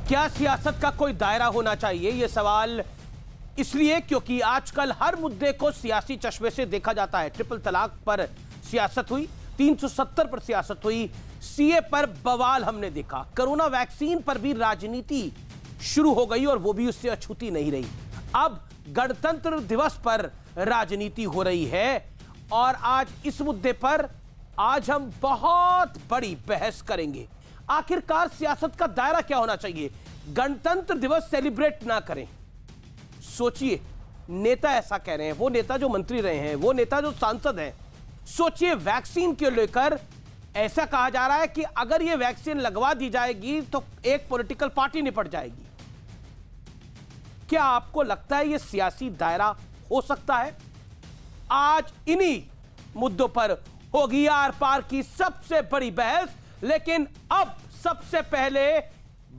क्या सियासत का कोई दायरा होना चाहिए? यह सवाल इसलिए क्योंकि आजकल हर मुद्दे को सियासी चश्मे से देखा जाता है। ट्रिपल तलाक पर सियासत हुई, 370 पर सियासत हुई, सीए पर बवाल हमने देखा, कोरोना वैक्सीन पर भी राजनीति शुरू हो गई और वो भी उससे अछूती नहीं रही। अब गणतंत्र दिवस पर राजनीति हो रही है और आज इस मुद्दे पर आज हम बहुत बड़ी बहस करेंगे। आखिरकार सियासत का दायरा क्या होना चाहिए? गणतंत्र दिवस सेलिब्रेट ना करें। सोचिए, नेता ऐसा कह रहे हैं, वो नेता जो मंत्री रहे हैं, वो नेता जो सांसद हैं। सोचिए, वैक्सीन के लेकर ऐसा कहा जा रहा है कि अगर ये वैक्सीन लगवा दी जाएगी तो एक पॉलिटिकल पार्टी निपट जाएगी। क्या आपको लगता है ये सियासी दायरा हो सकता है? आज इन्हीं मुद्दों पर होगी आर पार की सबसे बड़ी बहस। लेकिन अब सबसे पहले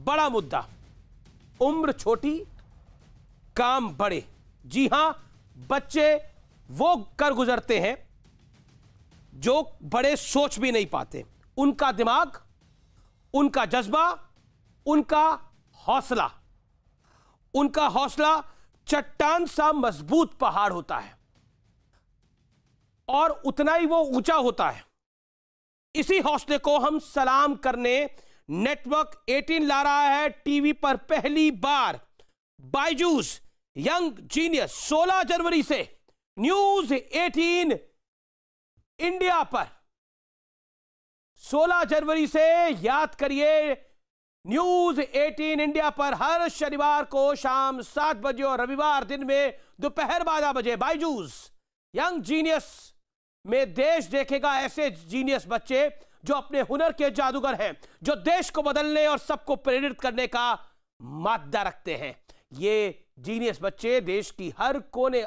बड़ा मुद्दा, उम्र छोटी काम बड़े। जी हां, बच्चे वो कर गुजरते हैं जो बड़े सोच भी नहीं पाते। उनका दिमाग, उनका जज्बा, उनका हौसला चट्टान सा मजबूत पहाड़ होता है और उतना ही वो ऊंचा होता है। इसी हौसले को हम सलाम करने नेटवर्क 18 ला रहा है टीवी पर पहली बार। बायजूस यंग जीनियस 16 जनवरी से न्यूज 18 इंडिया पर। 16 जनवरी से याद करिए, न्यूज 18 इंडिया पर हर शनिवार को शाम 7 बजे और रविवार दिन में दोपहर 12 बजे बायजूस यंग जीनियस में देश देखेगा ऐसे जीनियस बच्चे जो अपने हुनर के जादूगर हैं, जो देश को बदलने और सबको प्रेरित करने का मादा रखते हैं। ये जीनियस बच्चे देश की हर कोने,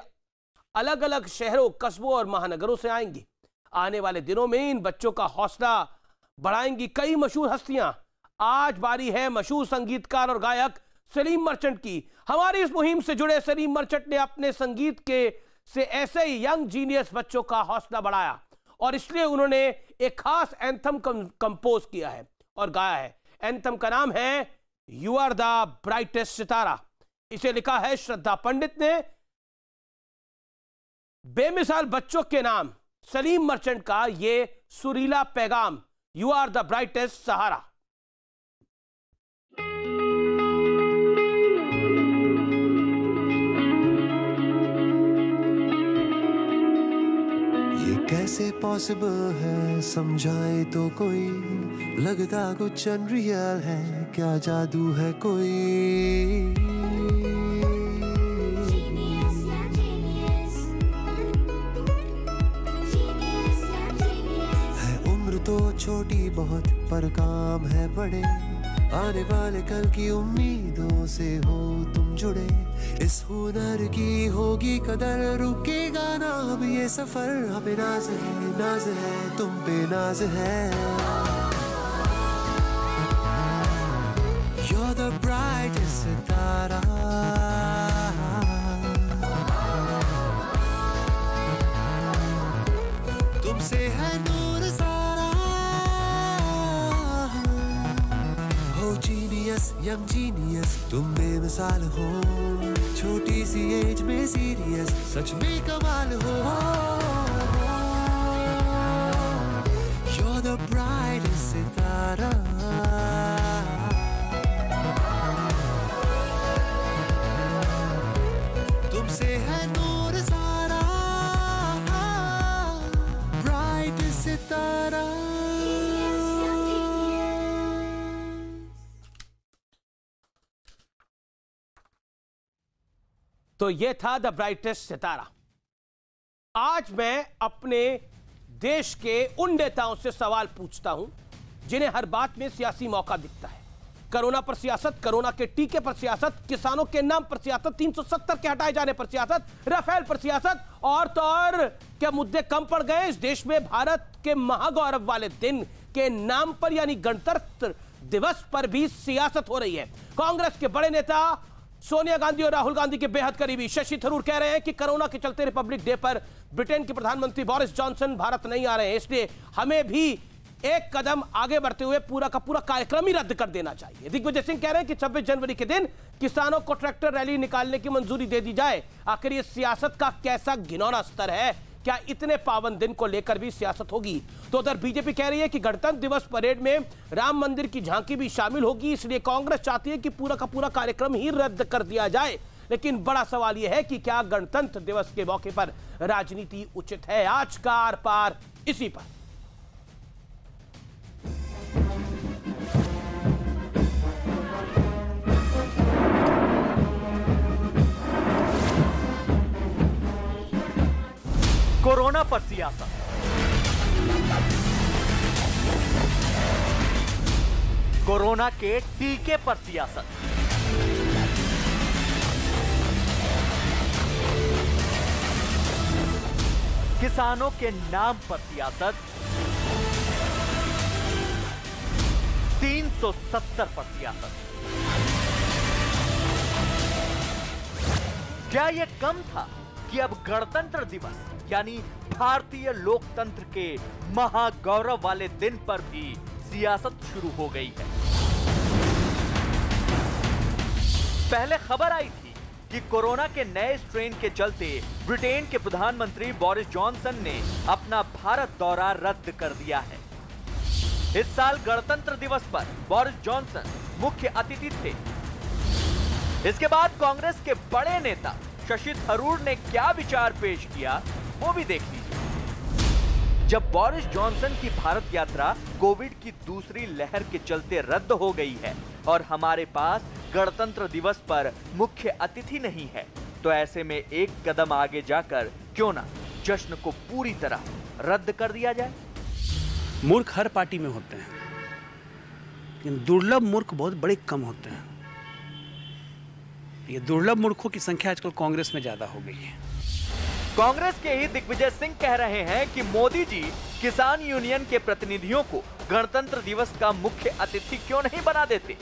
अलग अलग शहरों, कस्बों और महानगरों से आएंगे। आने वाले दिनों में इन बच्चों का हौसला बढ़ाएंगी कई मशहूर हस्तियां। आज बारी है मशहूर संगीतकार और गायक सलीम मर्चेंट की। हमारी इस मुहिम से जुड़े सलीम मर्चेंट ने अपने संगीत के से ऐसे ही यंग जीनियस बच्चों का हौसला बढ़ाया और इसलिए उन्होंने एक खास एंथम कंपोज किया है और गाया है। एंथम का नाम है यू आर द ब्राइटेस्ट सितारा। इसे लिखा है श्रद्धा पंडित ने। बेमिसाल बच्चों के नाम सलीम मर्चेंट का ये सुरीला पैगाम, यू आर द ब्राइटेस्ट सहारा। कैसे पॉसिबल है समझाए तो कोई, लगता कुछ अनरियल है, क्या जादू है कोई। है उम्र तो छोटी बहुत पर काम है बड़े, आने वाले कल की उम्मीदों से हो तुम जुड़े। इस हुनर की होगी कदर, रुकेगा ना अब ये सफर। हमें नाज है तुम पे नाज है। You're the brightest सितारा, तुमसे है नूर सारा। हो जीनियस यंग जीनियस, तुम बेमिसाल हो, छोटी सी एज में सीरियस, सच में कमाल हो। You're the brightest सितारा, तुमसे है नूर सारा, brightest सितारा। तो ये था द ब्राइटेस्ट सितारा। आज मैं अपने देश के उन नेताओं से सवाल पूछता हूं जिन्हें हर बात में सियासी मौका दिखता है। कोरोना पर सियासत, कोरोना के टीके पर सियासत, किसानों के नाम पर सियासत, 370 के हटाए जाने पर सियासत, राफेल पर सियासत, और तो और क्या मुद्दे कम पड़ गए इस देश में? भारत के महागौरव वाले दिन के नाम पर यानी गणतंत्र दिवस पर भी सियासत हो रही है। कांग्रेस के बड़े नेता सोनिया गांधी और राहुल गांधी के बेहद करीबी शशि थरूर कह रहे हैं कि कोरोना के चलते रिपब्लिक डे पर ब्रिटेन के प्रधानमंत्री बोरिस जॉनसन भारत नहीं आ रहे हैं, इसलिए हमें भी एक कदम आगे बढ़ते हुए पूरा का पूरा कार्यक्रम ही रद्द कर देना चाहिए। दिग्विजय सिंह कह रहे हैं कि 26 जनवरी के दिन किसानों को ट्रैक्टर रैली निकालने की मंजूरी दे दी जाए। आखिर ये सियासत का कैसा घिनौना स्तर है? क्या इतने पावन दिन को लेकर भी सियासत होगी? तो उधर बीजेपी कह रही है कि गणतंत्र दिवस परेड में राम मंदिर की झांकी भी शामिल होगी, इसलिए कांग्रेस चाहती है कि पूरा का पूरा कार्यक्रम ही रद्द कर दिया जाए। लेकिन बड़ा सवाल यह है कि क्या गणतंत्र दिवस के मौके पर राजनीति उचित है? आज का आर पार इसी पर। कोरोना पर सियासत, कोरोना के टीके पर सियासत, किसानों के नाम पर सियासत, 370 पर सियासत। क्या यह कम था कि अब गणतंत्र दिवस यानी भारतीय लोकतंत्र के महागौरव वाले दिन पर भी सियासत शुरू हो गई है? पहले खबर आई थी कि कोरोना के नए स्ट्रेन के चलते ब्रिटेन के प्रधानमंत्री बोरिस जॉनसन ने अपना भारत दौरा रद्द कर दिया है। इस साल गणतंत्र दिवस पर बोरिस जॉनसन मुख्य अतिथि थे। इसके बाद कांग्रेस के बड़े नेता शशि थरूर ने क्या विचार पेश किया, वो भी देख लीजिए। जब बोरिस जॉनसन की भारत यात्रा कोविड की दूसरी लहर के चलते रद्द हो गई है और हमारे पास गणतंत्र दिवस पर मुख्य अतिथि नहीं है, तो ऐसे में एक कदम आगे जाकर क्यों ना जश्न को पूरी तरह रद्द कर दिया जाए। मूर्ख हर पार्टी में होते हैं, लेकिन दुर्लभ मूर्ख बहुत बड़े कम होते हैं। ये दुर्लभ मूर्खों की संख्या आजकल कांग्रेस में ज्यादा हो गई है। कांग्रेस के ही दिग्विजय सिंह कह रहे हैं कि मोदी जी किसान यूनियन के प्रतिनिधियों को गणतंत्र दिवस का मुख्य अतिथि क्यों नहीं बना देते।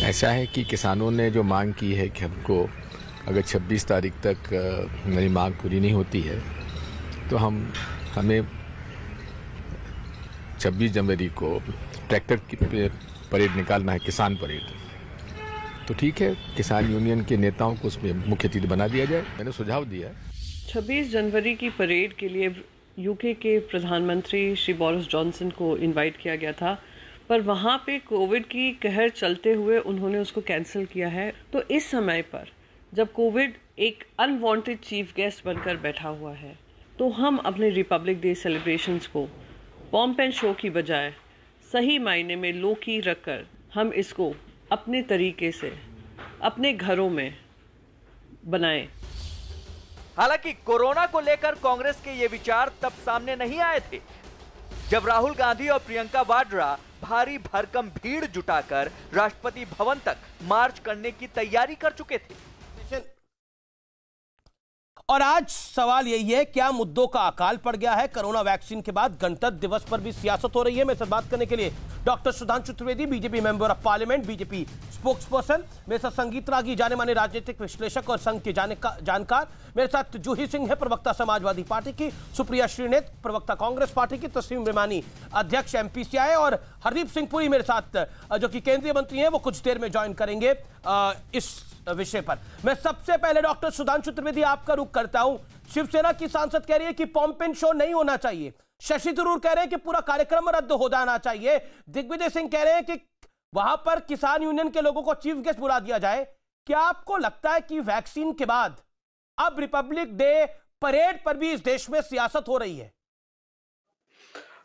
ऐसा है कि किसानों ने जो मांग की है कि हमको अगर 26 तारीख तक मेरी मांग पूरी नहीं होती है तो हमें 26 जनवरी को ट्रैक्टर की परेड निकालना है, किसान परेड। तो ठीक है, किसान यूनियन के नेताओं को उसमें मुख्य अतिथि बना दिया जाए। मैंने सुझाव दिया है। 26 जनवरी की परेड के लिए यूके के प्रधानमंत्री श्री बोरिस जॉनसन को इनवाइट किया गया था, पर वहाँ पे कोविड की कहर चलते हुए उन्होंने उसको कैंसिल किया है। तो इस समय पर जब कोविड एक अनवांटेड चीफ गेस्ट बनकर बैठा हुआ है, तो हम अपने रिपब्लिक डे सेलिब्रेशंस को पॉम्प एंड शो की बजाय सही मायने में लो की रखकर हम इसको अपने तरीके से अपने घरों में बनाएं। हालांकि कोरोना को लेकर कांग्रेस के ये विचार तब सामने नहीं आए थे जब राहुल गांधी और प्रियंका वाड्रा भारी भरकम भीड़ जुटाकर राष्ट्रपति भवन तक मार्च करने की तैयारी कर चुके थे। और आज सवाल यही है, क्या मुद्दों का अकाल पड़ गया है? कोरोना वैक्सीन के बाद गणतंत्र दिवस पर भी सियासत हो रही है। मेरे साथ बात करने के लिए doctor Sudhanshu Trivedi, BJP member of parliament, BJP spokes person. मेरे साथ संगीत रागी, जाने माने राजनीतिक विश्लेषक और संघ के जानकार। मेरे साथ जूही सिंह है, प्रवक्ता समाजवादी पार्टी की, सुप्रिया श्रीनेत, प्रवक्ता कांग्रेस पार्टी की, तस्लीम रेमानी, अध्यक्ष एमपीसीआई, और हरदीप सिंह पुरी मेरे साथ जो कि केंद्रीय मंत्री हैं, वो कुछ देर में ज्वाइन करेंगे इस विषय पर। मैं सबसे पहले डॉक्टर सुधांशु त्रिवेदी आपका रुख करता हूं। शिवसेना की सांसद कह रही है कि पॉम्प एंड शो नहीं होना चाहिए, शशि थरूर कह रहे हैं कि पूरा कार्यक्रम रद्द हो जाना चाहिए, दिग्विजय सिंह कह रहे हैं कि वहां पर किसान यूनियन के लोगों को चीफ गेस्ट बुला दिया जाए। क्या आपको लगता है कि वैक्सीन के बाद अब रिपब्लिक डे परेड पर भी इस देश में सियासत हो रही है?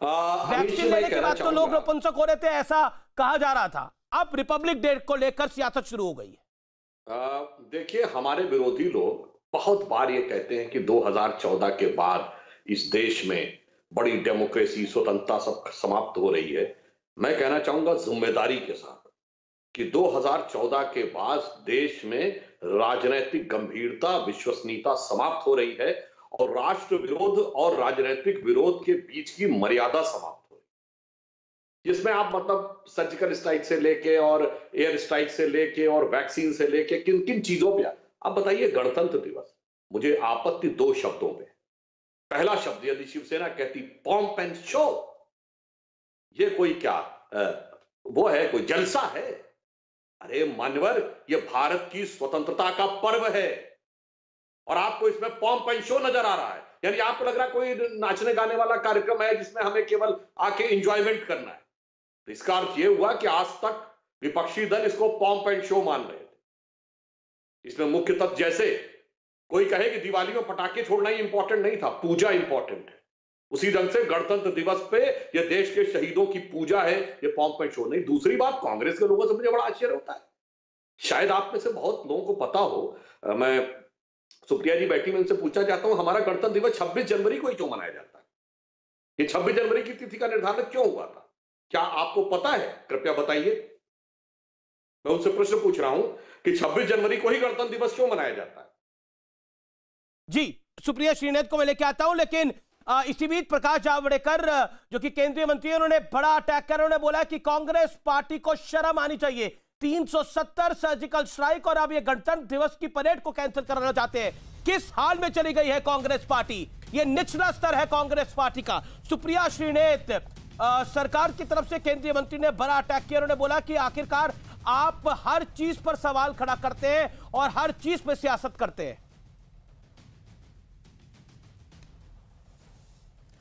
वैक्सीन लेने के बाद तो लोग नपुंसक हो रहे थे, ऐसा कहा जा रहा था, अब रिपब्लिक डे को लेकर सियासत शुरू हो गई है। देखिए, हमारे विरोधी लोग बहुत बार ये कहते हैं कि 2014 के बाद इस देश में बड़ी डेमोक्रेसी, स्वतंत्रता सब समाप्त हो रही है। मैं कहना चाहूंगा जिम्मेदारी के साथ कि 2014 के बाद देश में राजनीतिक गंभीरता, विश्वसनीयता समाप्त हो रही है और राष्ट्र विरोध और राजनीतिक विरोध के बीच की मर्यादा समाप्त हो रही है, जिसमें आप मतलब सर्जिकल स्ट्राइक से लेके और एयर स्ट्राइक से लेके और वैक्सीन से लेके किन किन चीजों पे आप बताइए। गणतंत्र दिवस, मुझे आपत्ति दो शब्दों में, पहला शब्द यदि शिवसेना कहती पॉम्प एंड शो, ये कोई क्या वो है, कोई जलसा है? अरे मान्यवर, ये भारत की स्वतंत्रता का पर्व है और आपको इसमें पॉम्प एंड शो नजर आ रहा है। यानी आपको लग रहा है कोई नाचने गाने वाला कार्यक्रम है जिसमें हमें केवल आके एंजॉयमेंट करना है। तो इसका अर्थ यह हुआ कि आज तक विपक्षी दल इसको पॉम्प एंड शो मान रहे थे। इसमें मुख्य तत्व, जैसे कोई कहे कि दिवाली में पटाखे छोड़ना ही इंपॉर्टेंट नहीं था, पूजा इंपॉर्टेंट है, उसी ढंग से गणतंत्र दिवस पे ये देश के शहीदों की पूजा है, ये पॉम्प एंड शो नहीं। दूसरी बात, कांग्रेस के लोगों से मुझे बड़ा आश्चर्य होता है, शायद आप में से बहुत लोगों को पता हो, मैं सुप्रिया जी बैठी, मैं उनसे पूछना चाहता हूं, हमारा गणतंत्र दिवस 26 जनवरी को ही क्यों मनाया जाता है? ये 26 जनवरी की तिथि का निर्धारण क्यों हुआ था? क्या आपको पता है? कृपया बताइए। मैं उनसे प्रश्न पूछ रहा हूं कि 26 जनवरी को ही गणतंत्र दिवस क्यों मनाया जाता है? जी, सुप्रिया श्रीनाथ को मैं लेके आता हूं, लेकिन इसी बीच प्रकाश जावड़ेकर जो कि केंद्रीय मंत्री, उन्होंने बड़ा अटैक कर, उन्होंने बोला कि कांग्रेस पार्टी को शर्म आनी चाहिए, 370 सर्जिकल स्ट्राइक और अब ये गणतंत्र दिवस की परेड को कैंसिल करना चाहते हैं। किस हाल में चली गई है कांग्रेस पार्टी? ये निचला स्तर है कांग्रेस पार्टी का। सुप्रिया श्रीनाथ, सरकार की तरफ से केंद्रीय मंत्री ने बड़ा अटैक किया, उन्होंने बोला कि आखिरकार आप हर चीज पर सवाल खड़ा करते हैं और हर चीज पर सियासत करते हैं।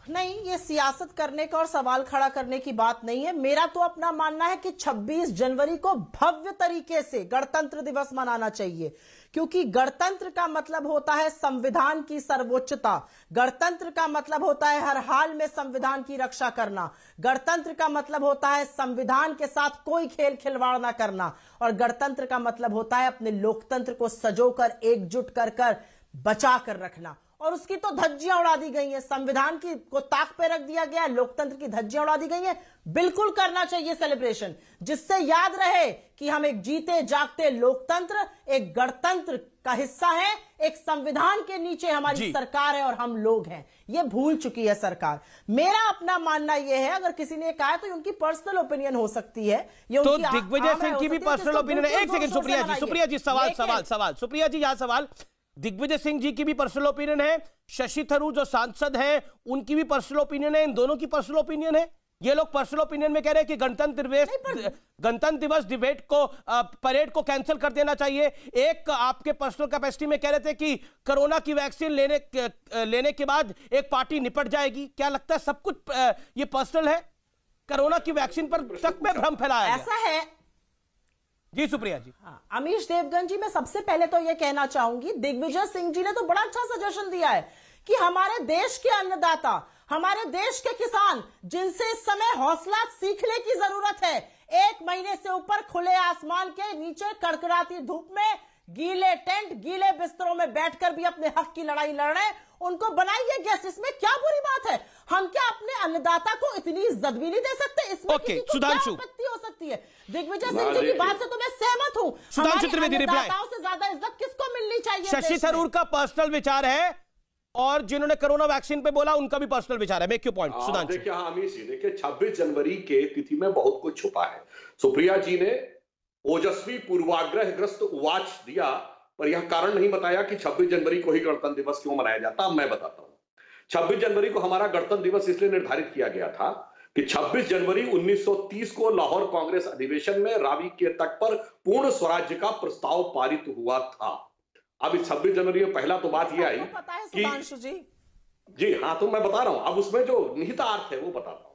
नहीं, ये सियासत करने का और सवाल खड़ा करने की बात नहीं है। मेरा तो अपना मानना है कि 26 जनवरी को भव्य तरीके से गणतंत्र दिवस मनाना चाहिए, क्योंकि गणतंत्र का मतलब होता है संविधान की सर्वोच्चता, गणतंत्र का मतलब होता है हर हाल में संविधान की रक्षा करना, गणतंत्र का मतलब होता है संविधान के साथ कोई खेल खिलवाड़ ना करना, और गणतंत्र का मतलब होता है अपने लोकतंत्र को सजोकर एकजुट कर कर बचा कर रखना। और उसकी तो धज्जियां उड़ा दी गई हैं, संविधान की को ताक पे रख दिया गया, लोकतंत्र की धज्जियां उड़ा दी गई हैं। बिल्कुल करना चाहिए सेलिब्रेशन, जिससे याद रहे कि हम एक जीते जागते लोकतंत्र, एक गणतंत्र का हिस्सा है, एक संविधान के नीचे हमारी सरकार है और हम लोग हैं। ये भूल चुकी है सरकार। मेरा अपना मानना यह है, अगर किसी ने कहा तो उनकी पर्सनल ओपिनियन हो सकती है, ये तो दिग्विजय सिंह की भी पर्सनल ओपिनियन है। एक सेकंड सुप्रिया जी, सवाल सुप्रिया जी, यहां सवाल, दिग्विजय सिंह जी की भी पर्सनल ओपिनियन है, शशि थरूर जो सांसद हैं उनकी भी पर्सनल ओपिनियन है, इन दोनों की पर्सनल ओपिनियन है। ये लोग पर्सनल ओपिनियन में कह रहे हैं कि गणतंत्र दिवस डिबेट को परेड को कैंसिल कर देना चाहिए। एक आपके पर्सनल कैपेसिटी में कह रहे थे कि कोरोना की वैक्सीन लेने के बाद एक पार्टी निपट जाएगी। क्या लगता है सब कुछ ये पर्सनल है? कोरोना की वैक्सीन पर तक में भ्रम फैलाया ऐसा है। जी सुप्रिया जी। अमीश देवगन जी, मैं सबसे पहले तो यह कहना चाहूंगी, दिग्विजय सिंह जी ने तो बड़ा अच्छा सजेशन दिया है कि हमारे देश के अन्नदाता, हमारे देश के किसान, जिनसे इस समय हौसला सीखने की जरूरत है, 1 महीने से ऊपर खुले आसमान के नीचे कड़कड़ाती धूप में गीले टेंट, गीले बिस्तरों में बैठकर भी अपने हक की लड़ाई लड़ रहे हैं, उनको बनाइए गेस्ट। इसमें क्या बुरी बात है? हम क्या अपने अन्नदाता को इतनी इज्जत भी नहीं दे सकते? इसमें किसी को क्या आपत्ति हो सकती है? दिग्विजय सिंह जी की बात से तो मैं सहमत हूं। सुधांशु त्रिवेदी, अन्नदाताओं से ज्यादा इज्जत किसको मिलनी चाहिए? शशि थरूर का पर्सनल विचार है और जिन्होंने कोरोना वैक्सीन पे बोला उनका भी पर्सनल विचार है। Make your point Sudhanshu. देखिए अमीश जी, देखिए 26 जनवरी के तिथि में बहुत कुछ छुपा है। सुप्रिया जी ने ओजस्वी पूर्वाग्रहग्रस्त उवाच दिया, पर यह कारण नहीं बताया कि 26 जनवरी को ही गणतंत्र दिवस क्यों मनाया जाता। अब मैं बताता हूं। 26 जनवरी को हमारा गणतंत्र दिवस इसलिए निर्धारित किया गया था कि 26 जनवरी 1930 को लाहौर कांग्रेस अधिवेशन में रावी के तट पर पूर्ण स्वराज्य का प्रस्ताव पारित हुआ था। अब इस 26 जनवरी में पहला तो बात यह आई कि जी हाँ, तो मैं बता रहा हूं, अब उसमें जो निहितार्थ है वो बताता हूं।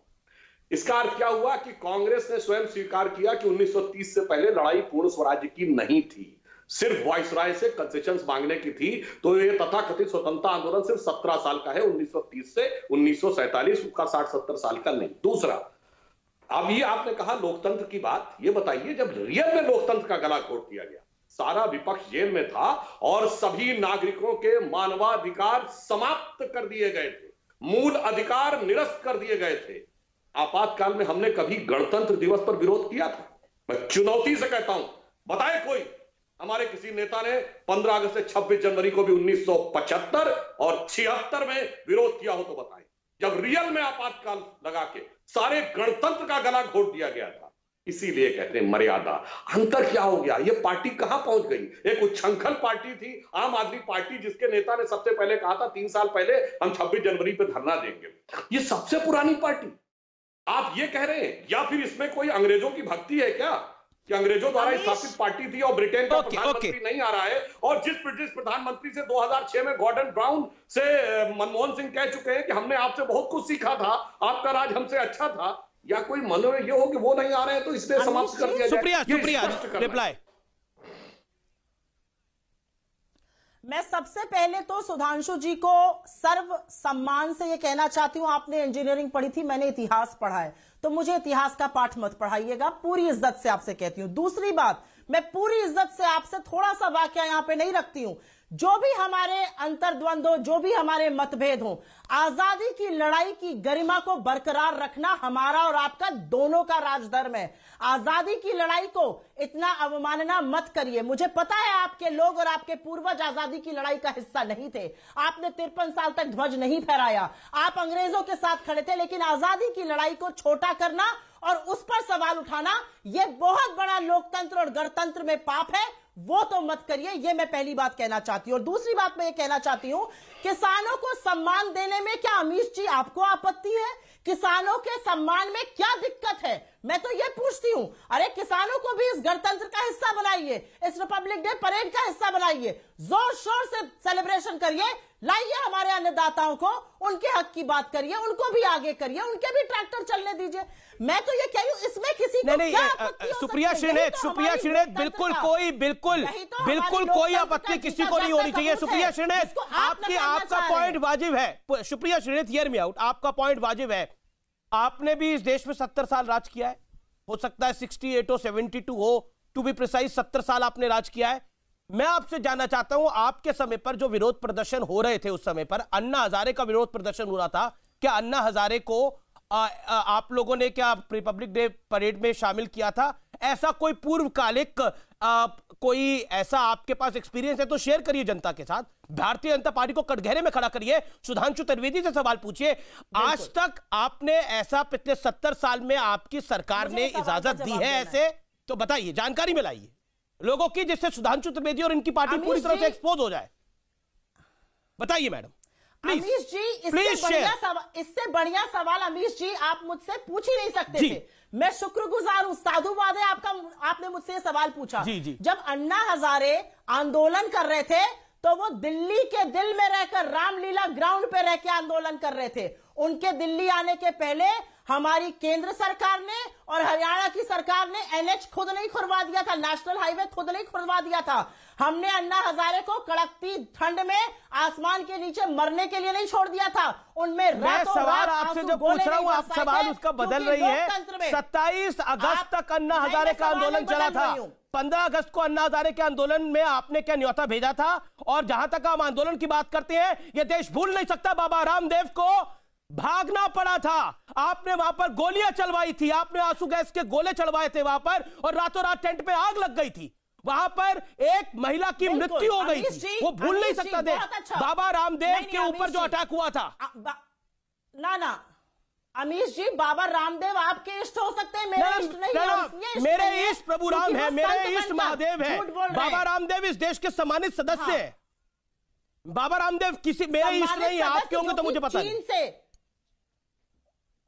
इसका अर्थ क्या हुआ कि कांग्रेस ने स्वयं स्वीकार किया कि 1930 से पहले लड़ाई पूर्ण स्वराज्य की नहीं थी, सिर्फ वायसराय से कंसेशंस मांगने की थी। तो ये तथाकथित स्वतंत्रता आंदोलन सिर्फ 17 साल का है, 1930 से 1947 का 60-70 साल का नहीं। दूसरा, अब ये आपने कहा लोकतंत्र की बात, ये बताइए जब रियल में लोकतंत्र का गला घोट दिया गया, सारा विपक्ष जेल में था और सभी नागरिकों के मानवाधिकार समाप्त कर दिए गए थे, मूल अधिकार निरस्त कर दिए गए थे, आपातकाल में हमने कभी गणतंत्र दिवस पर विरोध किया था? मैं चुनौती से कहता हूं, बताए कोई हमारे किसी नेता ने 15 अगस्त से 26 जनवरी को भी 1975 और 76 में विरोध किया हो तो बताएं, जब रियल में आपातकाल लगा के सारे गणतंत्र का गला घोट दिया गया था। इसीलिए कहते हैं मर्यादा। अंतर क्या हो गया? ये पार्टी कहां पहुंच गई? एक उच्छृंखल पार्टी थी आम आदमी पार्टी, जिसके नेता ने सबसे पहले कहा था 3 साल पहले हम 26 जनवरी पे धरना देंगे। ये सबसे पुरानी पार्टी आप ये कह रहे हैं, या फिर इसमें कोई अंग्रेजों की भक्ति है क्या कि अंग्रेजों द्वारा स्थापित पार्टी थी और ब्रिटेन का प्रधानमंत्री नहीं आ रहा है? और जिस ब्रिटिश प्रधानमंत्री से 2006 में गॉर्डन ब्राउन से मनमोहन सिंह कह चुके हैं कि हमने आपसे बहुत कुछ सीखा था, आपका राज हमसे अच्छा था, या कोई मन में ये हो कि वो नहीं आ रहे हैं तो इसलिए समाप्त कर दिया जाए? सुप्रिया रिप्लाई। मैं सबसे पहले तो सुधांशु जी को सर्व सम्मान से ये कहना चाहती हूं, आपने इंजीनियरिंग पढ़ी थी, मैंने इतिहास पढ़ा है, तो मुझे इतिहास का पाठ मत पढ़ाइएगा, पूरी इज्जत से आपसे कहती हूं। दूसरी बात, मैं पूरी इज्जत से आपसे थोड़ा सा वाक्य यहां पे नहीं रखती हूं। जो भी हमारे अंतर्द्वंद हो, जो भी हमारे मतभेद हो, आजादी की लड़ाई की गरिमा को बरकरार रखना हमारा और आपका दोनों का राजधर्म है। आजादी की लड़ाई को इतना अवमानना मत करिए। मुझे पता है आपके लोग और आपके पूर्वज आजादी की लड़ाई का हिस्सा नहीं थे, आपने 53 साल तक ध्वज नहीं फहराया, आप अंग्रेजों के साथ खड़े थे, लेकिन आजादी की लड़ाई को छोटा करना और उस पर सवाल उठाना, यह बहुत बड़ा लोकतंत्र और गणतंत्र में पाप है, वो तो मत करिए। ये मैं पहली बात कहना चाहती हूं। और दूसरी बात मैं ये कहना चाहती हूं, किसानों को सम्मान देने में क्या अमीश जी आपको आपत्ति है? किसानों के सम्मान में क्या दिक्कत है? मैं तो ये पूछती हूं, अरे किसानों को भी इस गणतंत्र का हिस्सा बनाइए, इस रिपब्लिक डे परेड का हिस्सा बनाइए, जोर शोर से सेलिब्रेशन करिए, लाइए हमारे अन्नदाताओं को, उनके हक की बात करिए, उनको भी आगे करिए, उनके भी ट्रैक्टर चलने दीजिए। मैं तो ये कह रही हूं, इसमें किसी को क्या आपत्ति हो सुप्रिया श्रीनेत बिल्कुल कोई आपत्ति किसी को नहीं होनी चाहिए। सुप्रिया श्रीनेत, आपका पॉइंट वाजिब है। Supriya Shrinate, hear me out, आपका पॉइंट वाजिब है। आपने भी इस देश में 70 साल राज किया है, हो सकता है 68 हो 72 हो, टू बी प्रिसाइज 70 साल आपने राज किया है। मैं आपसे जानना चाहता हूं, आपके समय पर जो विरोध प्रदर्शन हो रहे थे, उस समय पर अन्ना हजारे का विरोध प्रदर्शन हो रहा था, क्या अन्ना हजारे को आप लोगों ने क्या रिपब्लिक डे परेड में शामिल किया था? ऐसा कोई पूर्वकालिक कोई ऐसा आपके पास एक्सपीरियंस है तो शेयर करिए जनता के साथ। भारतीय जनता पार्टी को कटघरे में खड़ा करिए। सुधांशु त्रिवेदी से सवाल पूछिए, आज तक आपने ऐसा पिछले 70 साल में आपकी सरकार ने इजाजत दी है ऐसे? तो बताइए, जानकारी में लाइए लोगों की, जिससे सुधांशु त्रिवेदी और इनकी पार्टी पूरी तरह से एक्सपोज हो जाए। बताइए मैडम। अमीश जी, इससे बढ़िया सवाल अमीश जी आप मुझसे पूछ ही नहीं सकते थे। मैं शुक्रगुजार हूं, साधुवाद है आपका, आपने मुझसे सवाल पूछा। जी। जब अन्ना हजारे आंदोलन कर रहे थे तो वो दिल्ली के दिल में रहकर रामलीला ग्राउंड पे रह के आंदोलन कर रहे थे। उनके दिल्ली आने के पहले हमारी केंद्र सरकार ने और हरियाणा की सरकार ने एनएच खुद नहीं खुदवा दिया था, नेशनल हाईवे खुद नहीं खुदवा दिया था। हमने अन्ना हजारे को कड़कती ठंड में आसमान के नीचे मरने के लिए नहीं छोड़ दिया था। उनमें सवाल आपसे जो पूछ रहा हूं, आप सवाल उसका बदल रही है। 27 अगस्त तक अन्ना हजारे का आंदोलन चला था। 15 अगस्त को अन्ना हजारे के आंदोलन में आपने क्या न्योता भेजा था? और जहां तक हम आंदोलन की बात करते हैं, यह देश भूल नहीं सकता, बाबा रामदेव को भागना पड़ा था। आपने वहां पर गोलियां चलवाई थी, आपने आंसू गैस के गोले चलवाए थे वहां पर, और रातों रात टेंट पे आग लग गई थी। वहां पर एक महिला की मृत्यु हो गई थी, वो भूल नहीं सकता देश। बाबा रामदेव के ऊपर जो अटैक हुआ था। ना अमीश जी, बाबा रामदेव आपके इष्ट हो सकते हैं, मेरे इष्ट नहीं है। मेरे इष्ट प्रभु राम है, मेरे इष्ट महादेव है। बाबा रामदेव इस देश के सम्मानित सदस्य है। बाबा रामदेव किसी मेरे इष्ट नहीं है, आपके होंगे तो मुझे पता नहीं।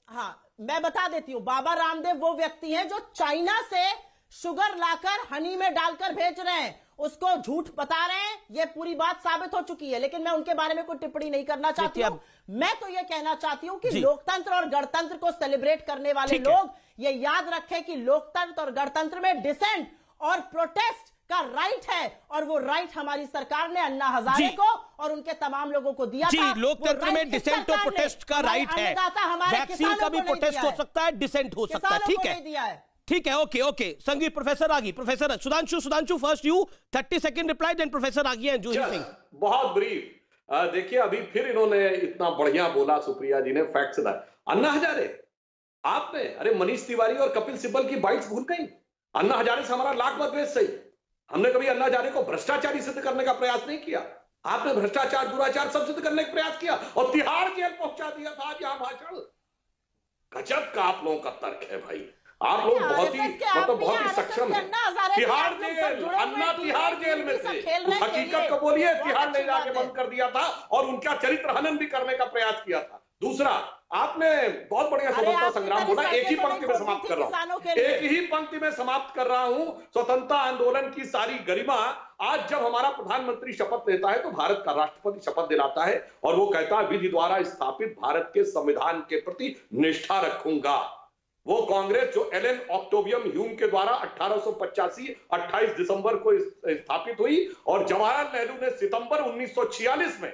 हाँ, मैं बता देती हूँ, बाबा रामदेव वो व्यक्ति हैं जो चाइना से शुगर लाकर हनी में डालकर भेज रहे हैं, उसको झूठ बता रहे हैं, ये पूरी बात साबित हो चुकी है। लेकिन मैं उनके बारे में कोई टिप्पणी नहीं करना चाहती हूँ। मैं तो ये कहना चाहती हूँ कि लोकतंत्र और गणतंत्र को सेलिब्रेट करने वाले लोग ये याद रखें कि लोकतंत्र और गणतंत्र में डिसेंट और प्रोटेस्ट का राइट है, और वो राइट हमारी सरकार ने अन्ना हजारे को और उनके तमाम लोगों को दिया था। लोकतंत्र में डिसेंट और प्रोटेस्ट का राइट है। वैक्सीन का भी प्रोटेस्ट हो सकता है, डिसेंट हो सकता है। ठीक है, okay. Sangeet professor Aagi, professor Sudhanshu first you, 30 second reply, then professor Aagi and Juhi Singh. बहुत ब्रीफ। देखिए, अभी फिर इन्होंने इतना बढ़िया बोला सुप्रिया जी ने, फैक्ट्स दा। अन्ना हजारे आपने, अरे मनीष तिवारी और कपिल सिब्बल की बाइट्स भूल गई। अन्ना हजारे से हमारा लाख मतभेद सही। हमने कभी अन्ना हजारे को भ्रष्टाचारी सिद्ध करने का प्रयास नहीं किया। आपने भ्रष्टाचार, दुराचार सब सिद्ध करने का प्रयास किया और तिहाड़ जेल पहुंचा दिया था। आज यहां भाषण, गजब का आप लोगों का तर्क है भाई। आप लोग बहुत ही सक्षम हैं। तिहाड़ जेल, अन्ना तिहाड़ जेल में थे, उस हकीकत को बोलिए, तिहाड़ ले जाके बंद कर दिया था और उनका चरित्र हनन भी करने का प्रयास किया था। दूसरा, आपने बहुत बढ़िया स्वतंत्रता संग्राम बोला, एक ही पंक्ति में समाप्त कर रहा हूं, एक ही पंक्ति में समाप्त कर रहा हूं। स्वतंत्रता आंदोलन की सारी गरिमा आज जब हमारा प्रधानमंत्री शपथ लेता है तो भारत का राष्ट्रपति शपथ दिलाता है और वो कहता है विधि द्वारा स्थापित भारत के संविधान के प्रति निष्ठा रखूंगा। वो कांग्रेस जो एलन ऑक्टोवियम ह्यूम के द्वारा 1885 28 दिसंबर को स्थापित हुई और जवाहरलाल नेहरू ने सितंबर 1946 में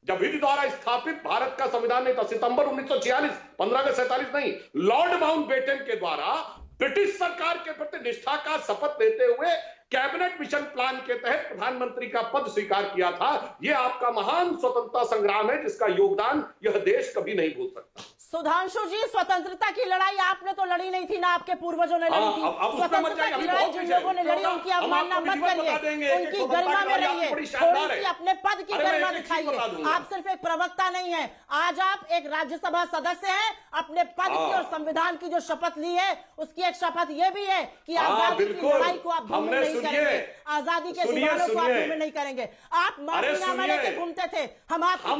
जब विधि द्वारा स्थापित भारत का संविधान नहीं था, सितंबर 1946, 15 अगस्त 47 नहीं, लॉर्ड माउंटबेटन के द्वारा ब्रिटिश सरकार के प्रति निष्ठा का शपथ लेते हुए कैबिनेट मिशन प्लान के तहत प्रधानमंत्री का पद स्वीकार किया था। यह आपका महान स्वतंत्रता संग्राम है जिसका योगदान यह देश कभी नहीं भूल सकता। सुधांशु जी, स्वतंत्रता की लड़ाई आपने तो लड़ी नहीं थी ना, आपके पूर्वजों ने लड़ी थी। स्वतंत्रता की लड़ाई जिन लोगों ने लड़ी उनकी अवमानना मत करिए, उनकी गरिमा में रहिए, थोड़ी सी अपने पद की गरिमा दिखाइए। आप सिर्फ एक प्रवक्ता नहीं है, आज आप एक राज्यसभा सदस्य हैं। अपने पद की और संविधान की जो शपथ ली है उसकी एक शपथ ये भी है कि आजादी की लड़ाई को आप धूमिल नहीं करेंगे, आजादी के दीवानों को आप धूमिल नहीं करेंगे। आप माफीनामा लेके घूमते थे, हम आपकी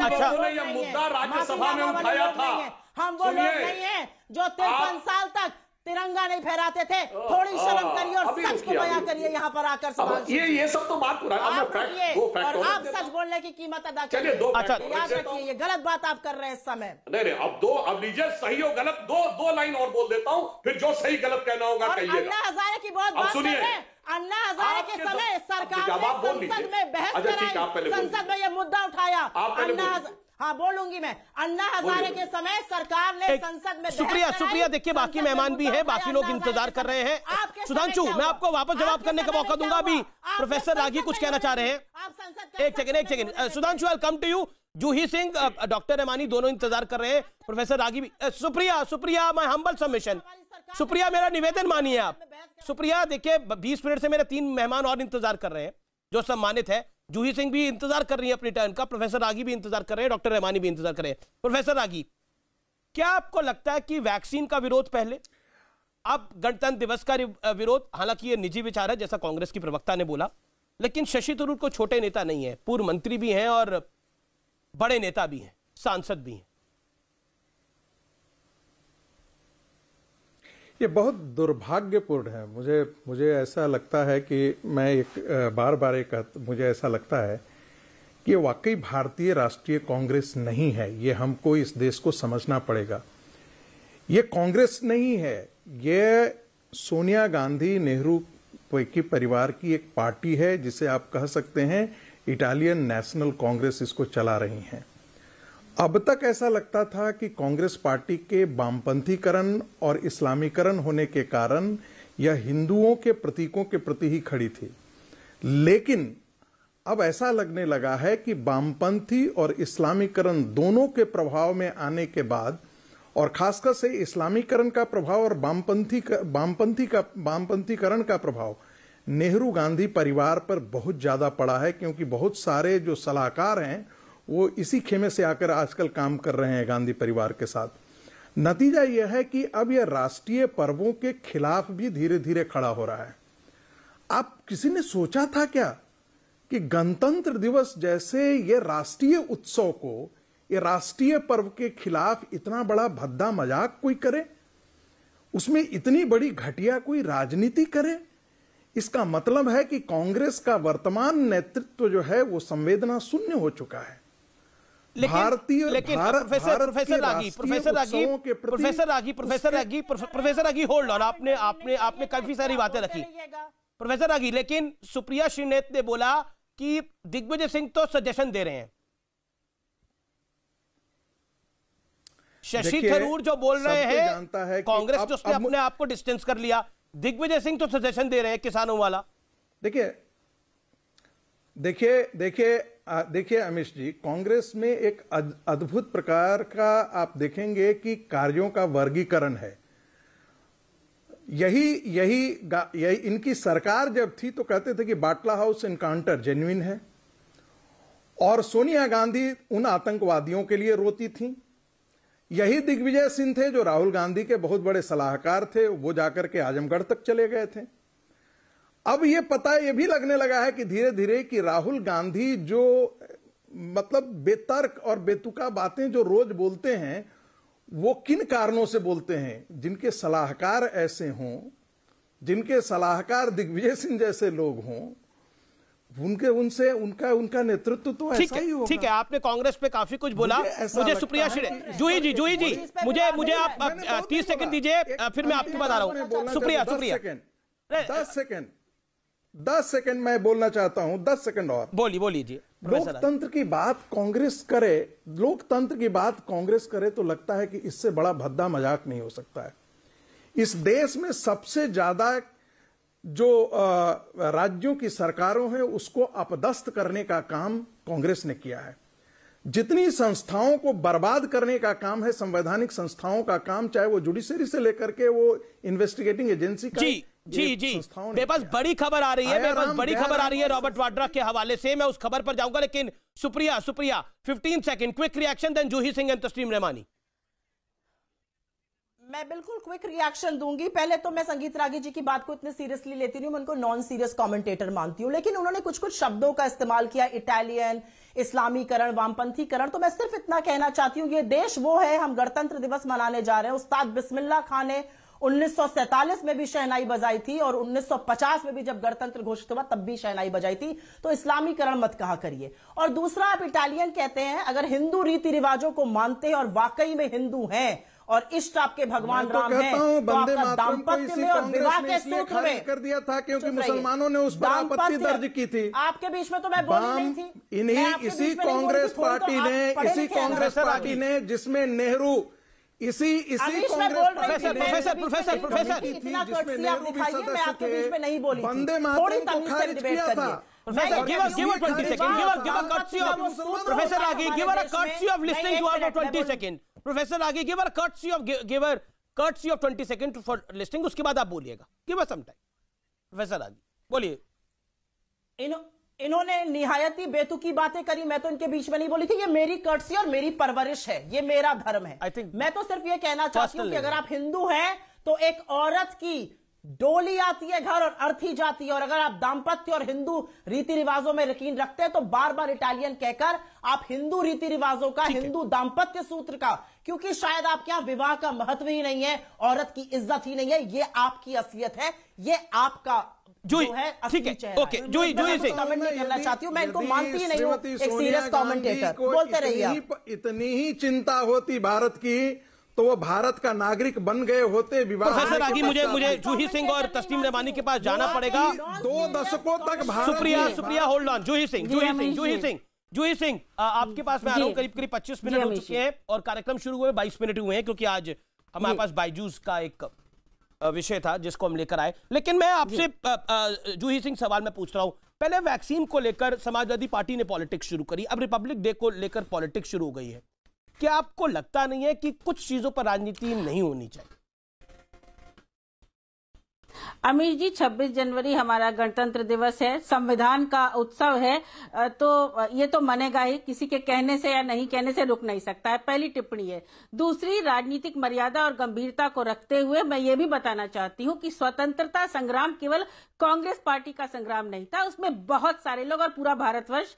मुद्दा राज्यसभा में उठाया था। हम वो लोग नहीं हैं जो 53 साल तक तिरंगा नहीं फहराते थे। थोड़ी शर्म करिए और सच को बयां करिए यहाँ पर आकर। ये सब तो बात और आप सच बोलने की कीमत अदा करिए। याद रखिए, ये गलत बात आप कर रहे हैं इस समय। नहीं, अब लीजिए सही और गलत दो लाइन और बोल देता हूँ, फिर जो सही गलत कहना होगा कहिएगा। अन्ना हजारे की बहुत बात कर रहे हैं। अन्ना हजारे के समय सरकार ने संसद में बहस कराई, संसद में ये मुद्दा उठाया। हाँ, बोलूंगी मैं। अन्ना हजारे के समय सरकार ने संसद में शुक्रिया। देखिए, बाकी मेहमान भी हैं, बाकी लोग इंतजार कर रहे हैं। सुधांशु, मैं आपको वापस जवाब करने का मौका दूंगा। अभी प्रोफेसर रागी कुछ कहना चाह रहे हैं। एक second. Sudhanshu, I come to you. Juhi Singh, doctor Rahmani दोनों इंतजार कर रहे हैं, प्रोफेसर रागी भी। Supriya, my humble submission. Supriya, मेरा निवेदन मानिए आप। सुप्रिया, देखिए 20 मिनट से मेरे 3 मेहमान और इंतजार कर रहे हैं जो सम्मानित है। जूही सिंह भी इंतजार कर रही है अपनी टर्न का, प्रोफेसर रागी भी इंतजार कर रहे हैं, डॉक्टर रहमानी भी इंतजार कर रहे हैं। प्रोफेसर रागी, क्या आपको लगता है कि वैक्सीन का विरोध पहले, अब गणतंत्र दिवस का विरोध, हालांकि ये निजी विचार है जैसा कांग्रेस की प्रवक्ता ने बोला, लेकिन शशि थरूर को छोटे नेता नहीं है, पूर्व मंत्री भी हैं और बड़े नेता भी हैं, सांसद भी हैं। ये बहुत दुर्भाग्यपूर्ण है। मुझे ऐसा लगता है कि मैं मुझे ऐसा लगता है कि वाकई भारतीय राष्ट्रीय कांग्रेस नहीं है। ये हमको इस देश को समझना पड़ेगा। ये कांग्रेस नहीं है, ये सोनिया गांधी नेहरू की परिवार की एक पार्टी है, जिसे आप कह सकते हैं इटालियन नेशनल कांग्रेस इसको चला रही हैं। अब तक ऐसा लगता था कि कांग्रेस पार्टी के वामपंथीकरण और इस्लामीकरण होने के कारण यह हिंदुओं के प्रतीकों के प्रति ही खड़ी थी, लेकिन अब ऐसा लगने लगा है कि वामपंथी और इस्लामीकरण दोनों के प्रभाव में आने के बाद, और खासकर से इस्लामीकरण का प्रभाव और वामपंथीकरण का प्रभाव नेहरू गांधी परिवार पर बहुत ज्यादा पड़ा है, क्योंकि बहुत सारे जो सलाहकार हैं वो इसी खेमे से आकर आजकल काम कर रहे हैं गांधी परिवार के साथ। नतीजा यह है कि अब यह राष्ट्रीय पर्वों के खिलाफ भी धीरे धीरे खड़ा हो रहा है। आप किसी ने सोचा था क्या कि गणतंत्र दिवस जैसे ये राष्ट्रीय उत्सव को, ये राष्ट्रीय पर्व के खिलाफ इतना बड़ा भद्दा मजाक कोई करे, उसमें इतनी बड़ी घटिया कोई राजनीति करे? इसका मतलब है कि कांग्रेस का वर्तमान नेतृत्व जो है वो संवेदना शून्य हो चुका है। प्रोफेसर रागी होल्ड ऑन, आपने काफी सारी बातें रखी प्रोफेसर रागी, लेकिन सुप्रिया श्रीनेत ने बोला कि दिग्विजय सिंह तो सजेशन दे रहे हैं। शशि थरूर जो बोल रहे हैं कांग्रेस तो उसने अपने आप को डिस्टेंस कर लिया, दिग्विजय सिंह तो सजेशन दे रहे हैं किसानों वाला। देखिए अमीश जी, कांग्रेस में एक अद्भुत प्रकार का आप देखेंगे कि कार्यों का वर्गीकरण है। यही इनकी सरकार जब थी तो कहते थे कि बाटला हाउस एनकाउंटर जेन्युइन है, और सोनिया गांधी उन आतंकवादियों के लिए रोती थी। यही दिग्विजय सिंह थे जो राहुल गांधी के बहुत बड़े सलाहकार थे, वो जाकर के आजमगढ़ तक चले गए थे। अब ये पता ये भी लगने लगा है कि धीरे धीरे कि राहुल गांधी जो मतलब बेतर्क और बेतुका बातें जो रोज बोलते हैं, वो किन कारणों से बोलते हैं। जिनके सलाहकार ऐसे हों, जिनके सलाहकार दिग्विजय सिंह जैसे लोग हों, उनसे उनका नेतृत्व तो ऐसा ही होगा। ठीक है, आपने कांग्रेस पे काफी कुछ बोला। मुझे सुप्रिया जूही जी मुझे आप 30 सेकंड दीजिए, फिर मैं आपके बाद आ रहा हूं। सुप्रिया 10 सेकंड मैं बोलना चाहता हूं, 10 सेकंड और बोलिए जी। लोकतंत्र की बात कांग्रेस करे, लोकतंत्र की बात कांग्रेस करे तो लगता है कि इससे बड़ा भद्दा मजाक नहीं हो सकता है। इस देश में सबसे ज्यादा जो राज्यों की सरकारों हैं उसको अपदस्थ करने का काम कांग्रेस ने किया है। जितनी संस्थाओं को बर्बाद करने का काम है, संवैधानिक संस्थाओं का काम, चाहे वो जुडिशरी से लेकर के वो इन्वेस्टिगेटिंग एजेंसी का। जी मेरे पास बड़ी खबर आ रही है, रॉबर्ट वाड्रा के हवाले से। मैं उस खबर पर जाऊंगा, लेकिन Supriya 15 second quick reaction, then Juhi Singh and Tasleem Rahmani. मैं बिल्कुल क्विक रिएक्शन दूंगी। पहले तो मैं संगीत रागी जी की बात को इतने सीरियसली लेती नहीं हूं, मैं उनको नॉन सीरियस कमेंटेटर मानती हूं, लेकिन उन्होंने कुछ शब्दों का इस्तेमाल किया, इटालियन, इस्लामीकरण, वामपंथीकरण। तो मैं सिर्फ इतना कहना चाहती हूं, ये देश वो है, हम गणतंत्र दिवस मनाने जा रहे हैं। उस्ताद बिस्मिल्लाह खान ने 1947 में भी शहनाई बजाई थी और 1950 में भी जब गणतंत्र घोषित हुआ तब भी शहनाई बजाई थी। तो इस्लामीकरण मत कहा करिए। और दूसरा, आप इटालियन कहते हैं, अगर हिंदू रीति रिवाजों को मानते हैं और वाकई में हिंदू हैं और इष्ट आपके भगवान राम हैं, तो आपका दाम्पत्य में और विवाह के सूत्र में कर दिया था क्योंकि मुसलमानों ने उस पर आपत्ति दर्ज की थी। आपके बीच में तो मैं बोली नहीं थी। इसी कांग्रेस पार्टी ने जिसमें नेहरू इसी प्रोफेसर नहीं बोली, वंदे मातरम को खारिज किया था। Give her 20 seconds. Give her courtesy of Professor Ragi. Give her a courtesy of listening to her for 20 seconds. Professor Ragi, give her courtesy of 20 seconds for listening. उसके बाद आप बोलिएगा. Give her some time. Professor Ragi, बोलिए। इन्होंने निहायती बेतुकी बातें करी, मैं तो इनके बीच में नहीं बोली थी। ये मेरी कर्टसी और मेरी परवरिश है, ये मेरा धर्म है। मैं तो सिर्फ ये कहना चाहती हूँ कि अगर आप हिंदू हैं तो एक औरत की डोली आती है घर और अर्थी जाती है, और अगर आप दाम्पत्य और हिंदू रीति रिवाजों में यकीन रखते हैं तो बार बार इटालियन कहकर आप हिंदू रीति रिवाजों का, हिंदू दाम्पत्य सूत्र का, क्योंकि शायद आपके यहां विवाह का महत्व ही नहीं है, औरत की इज्जत ही नहीं है, ये आपकी असलियत है, ये आपका जो है असली चेहरा। ओके, जूही सिंह कमेंट नहीं करना चाहती हूँ, मैं इनको मानती ही नहीं हूँ एक सीरियस कमेंटेटर। बोलते रहिए आप। इतनी ही चिंता होती भारत की तो वो भारत का नागरिक बन गए होते। विवाह प्रोफेसर रागी, मुझे जूही सिंह और तस्लीम रहमानी के पास जाना पड़ेगा। 2 दशकों तक सुप्रिया होल्ड ऑन। जूही सिंह आपके पास मैं आ रहा हूँ। करीब 25 मिनट हो चुके हैं और कार्यक्रम शुरू हुए 22 मिनट हुए हैं, क्योंकि आज हमारे पास बायजूस का एक विषय था जिसको हम लेकर आए। लेकिन मैं आपसे जूही सिंह सवाल मैं पूछ रहा हूं। पहले वैक्सीन को लेकर समाजवादी पार्टी ने पॉलिटिक्स शुरू करी, अब रिपब्लिक डे को लेकर पॉलिटिक्स शुरू हो गई है। क्या आपको लगता नहीं है कि कुछ चीजों पर राजनीति नहीं होनी चाहिए? अमीर जी, 26 जनवरी हमारा गणतंत्र दिवस है, संविधान का उत्सव है, तो ये तो मनेगा ही, किसी के कहने से या नहीं कहने से रुक नहीं सकता है। पहली टिप्पणी है। दूसरी, राजनीतिक मर्यादा और गंभीरता को रखते हुए मैं ये भी बताना चाहती हूँ कि स्वतंत्रता संग्राम केवल कांग्रेस पार्टी का संग्राम नहीं था, उसमें बहुत सारे लोग और पूरा भारतवर्ष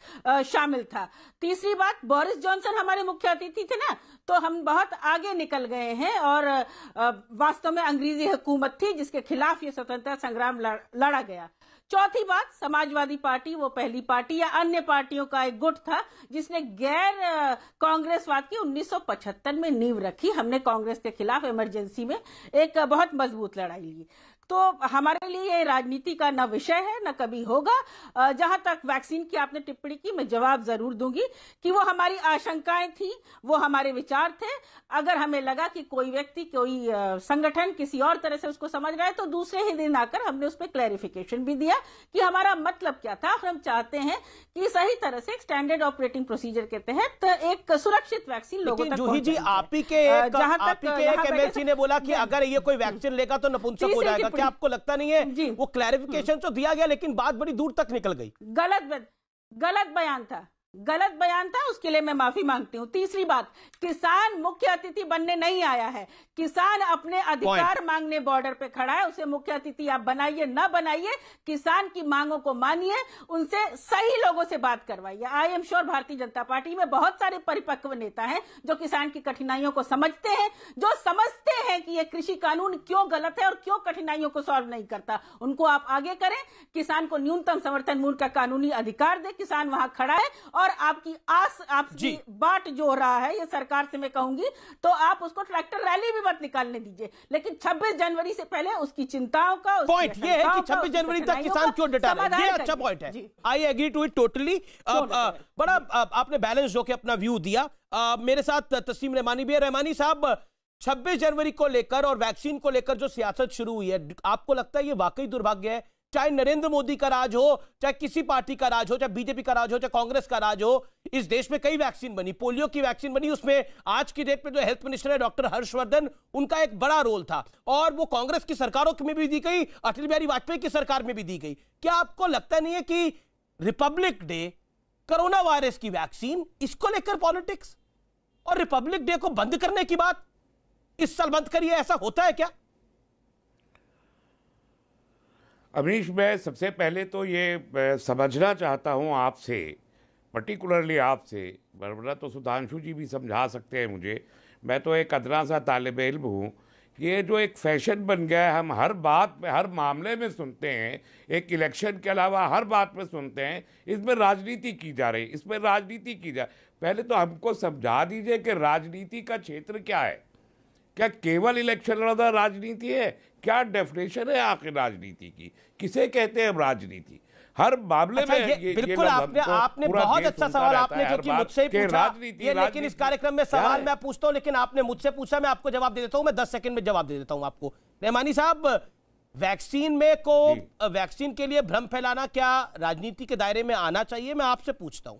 शामिल था। तीसरी बात, बोरिस जॉनसन हमारे मुख्य अतिथि थे ना, तो हम बहुत आगे निकल गए हैं और वास्तव में अंग्रेजी हुकूमत थी जिसके खिलाफ ये स्वतंत्रता संग्राम लड़ा गया। चौथी बात, समाजवादी पार्टी वो पहली पार्टी या अन्य पार्टियों का एक गुट था जिसने गैर कांग्रेसवाद की 1975 में नींव रखी। हमने कांग्रेस के खिलाफ इमरजेंसी में एक बहुत मजबूत लड़ाई ली। तो हमारे लिए ये राजनीति का न विषय है न कभी होगा। जहां तक वैक्सीन की आपने टिप्पणी की, मैं जवाब जरूर दूंगी कि वो हमारी आशंकाएं थी, वो हमारे विचार थे। अगर हमें लगा कि कोई व्यक्ति, कोई संगठन किसी और तरह से उसको समझ रहा है तो दूसरे ही दिन आकर हमने उस पर क्लैरिफिकेशन भी दिया कि हमारा मतलब क्या था। हम चाहते हैं कि सही तरह से स्टैंडर्ड ऑपरेटिंग प्रोसीजर के तहत एक सुरक्षित वैक्सीन लोगों तक जूही जी, आप ही के एक एमएलसी ने बोला कि अगर ये कोई वैक्सीन लेगा तो नपुंसक हो जाएगा। क्या आपको लगता नहीं है वो क्लैरिफिकेशन तो दिया गया लेकिन बात बड़ी दूर तक निकल गई? गलत बयान था। गलत बयान था, उसके लिए मैं माफी मांगती हूं। तीसरी बात, किसान मुख्य अतिथि बनने नहीं आया है, किसान अपने अधिकार मांगने बॉर्डर पे खड़ा है। उसे मुख्य अतिथि आप बनाइए ना बनाइए, किसान की मांगों को मानिए, उनसे सही लोगों से बात करवाइए। I am sure Bharatiya Janata party में बहुत सारे परिपक्व नेता हैं जो किसान की कठिनाइयों को समझते हैं, जो समझते हैं कि यह कृषि कानून क्यों गलत है और क्यों कठिनाइयों को सॉल्व नहीं करता। उनको आप आगे करें, किसान को न्यूनतम समर्थन मूल्य का कानूनी अधिकार दे, किसान वहां खड़ा है और आपकी आपकी बाट जो हो रहा है, ये सरकार से मैं कहूंगी, तो आप उसको ट्रैक्टर रैली भी मत निकालने दीजिए, लेकिन 26 जनवरी से पहले उसकी चिंताओं का, पॉइंट ये है कि 26 जनवरी तक किसान क्यों डटा रहा है, ये अच्छा पॉइंट है। I agree to it totally. बड़ा आपने बैलेंस होकर अपना व्यू दिया। मेरे साथ तस्लीम रहमानी भी है। रहमानी साहब, 26 जनवरी को लेकर और वैक्सीन को लेकर जो सियासत शुरू हुई है, आपको लगता है ये वाकई दुर्भाग्य है? चाहे नरेंद्र मोदी का राज हो, चाहे किसी पार्टी का राज हो, चाहे बीजेपी का राज हो, चाहे कांग्रेस का राज हो, इस देश में कई वैक्सीन बनी, पोलियो की वैक्सीन बनी, उसमें आज की डेट में जो हेल्थ मिनिस्टर है डॉक्टर हर्षवर्धन, उनका एक बड़ा रोल था और वो कांग्रेस की सरकारों में भी दी गई, अटल बिहारी वाजपेयी की सरकार में भी दी गई। क्या आपको लगता नहीं है कि रिपब्लिक डे, कोरोना वायरस की वैक्सीन, इसको लेकर पॉलिटिक्स और रिपब्लिक डे को बंद करने की बात इस साल बंद करिए, ऐसा होता है क्या? अवनीश, मैं सबसे पहले तो ये समझना चाहता हूँ आपसे, पर्टिकुलरली आपसे, वरना तो सुधांशु जी भी समझा सकते हैं मुझे, मैं तो एक अदना सा तालिब इल्म हूँ। ये जो एक फैशन बन गया है, हम हर बात में, हर मामले में सुनते हैं, एक इलेक्शन के अलावा हर बात में सुनते हैं, इसमें राजनीति की जा रही, इसमें राजनीति की जा। पहले तो हमको समझा दीजिए कि राजनीति का क्षेत्र क्या है। क्या केवल इलेक्शन लड़ना राजनीति है? क्या डेफिनेशन है आखिर राजनीति की? किसे कहते हैं राजनीति? हर मामले में ये बिल्कुल आपने बहुत अच्छा सवाल आपने जो कि मुझसे ही पूछा, ये लेकिन इस कार्यक्रम में सवाल मैं पूछता हूं, लेकिन आपने मुझसे पूछा, मैं आपको जवाब दे देता हूं, मैं 10 सेकंड में जवाब दे देता हूं आपको। रहमानी साहब, वैक्सीन के लिए भ्रम फैलाना क्या राजनीति के दायरे में आना चाहिए? मैं आपसे पूछता हूं,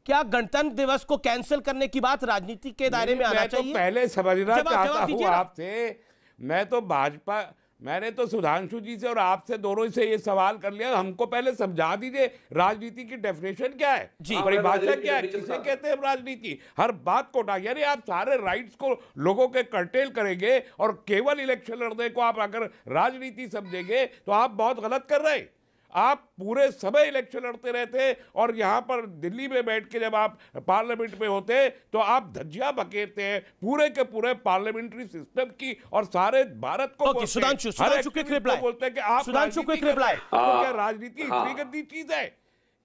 क्या गणतंत्र दिवस को कैंसिल करने की बात राजनीति के दायरे में आना चाहिए? तो पहले समझना चाहता हूं आपसे, मैं तो भाजपा, मैंने तो सुधांशु जी से और आपसे दोनों से ये सवाल कर लिया, हमको पहले समझा दीजिए राजनीति की डेफिनेशन क्या है, परिभाषा क्या है, किसे कहते हैं राजनीति? हर बात को यानी आप सारे राइट्स को लोगों के कर्टेल करेंगे और केवल इलेक्शन लड़ने को आप अगर राजनीति समझेंगे तो आप बहुत गलत कर रहे हैं। आप पूरे समय इलेक्शन लड़ते रहते और यहाँ पर दिल्ली में बैठ के जब आप पार्लियामेंट में होते तो आप धज्जियां बकेते हैं पूरे के पूरे पार्लियामेंट्री सिस्टम की और सारे भारत को। सुधांशु क्विक रिप्लाई बोलते हैं कि आप क्या राजनीति इतनी गंदी चीज है?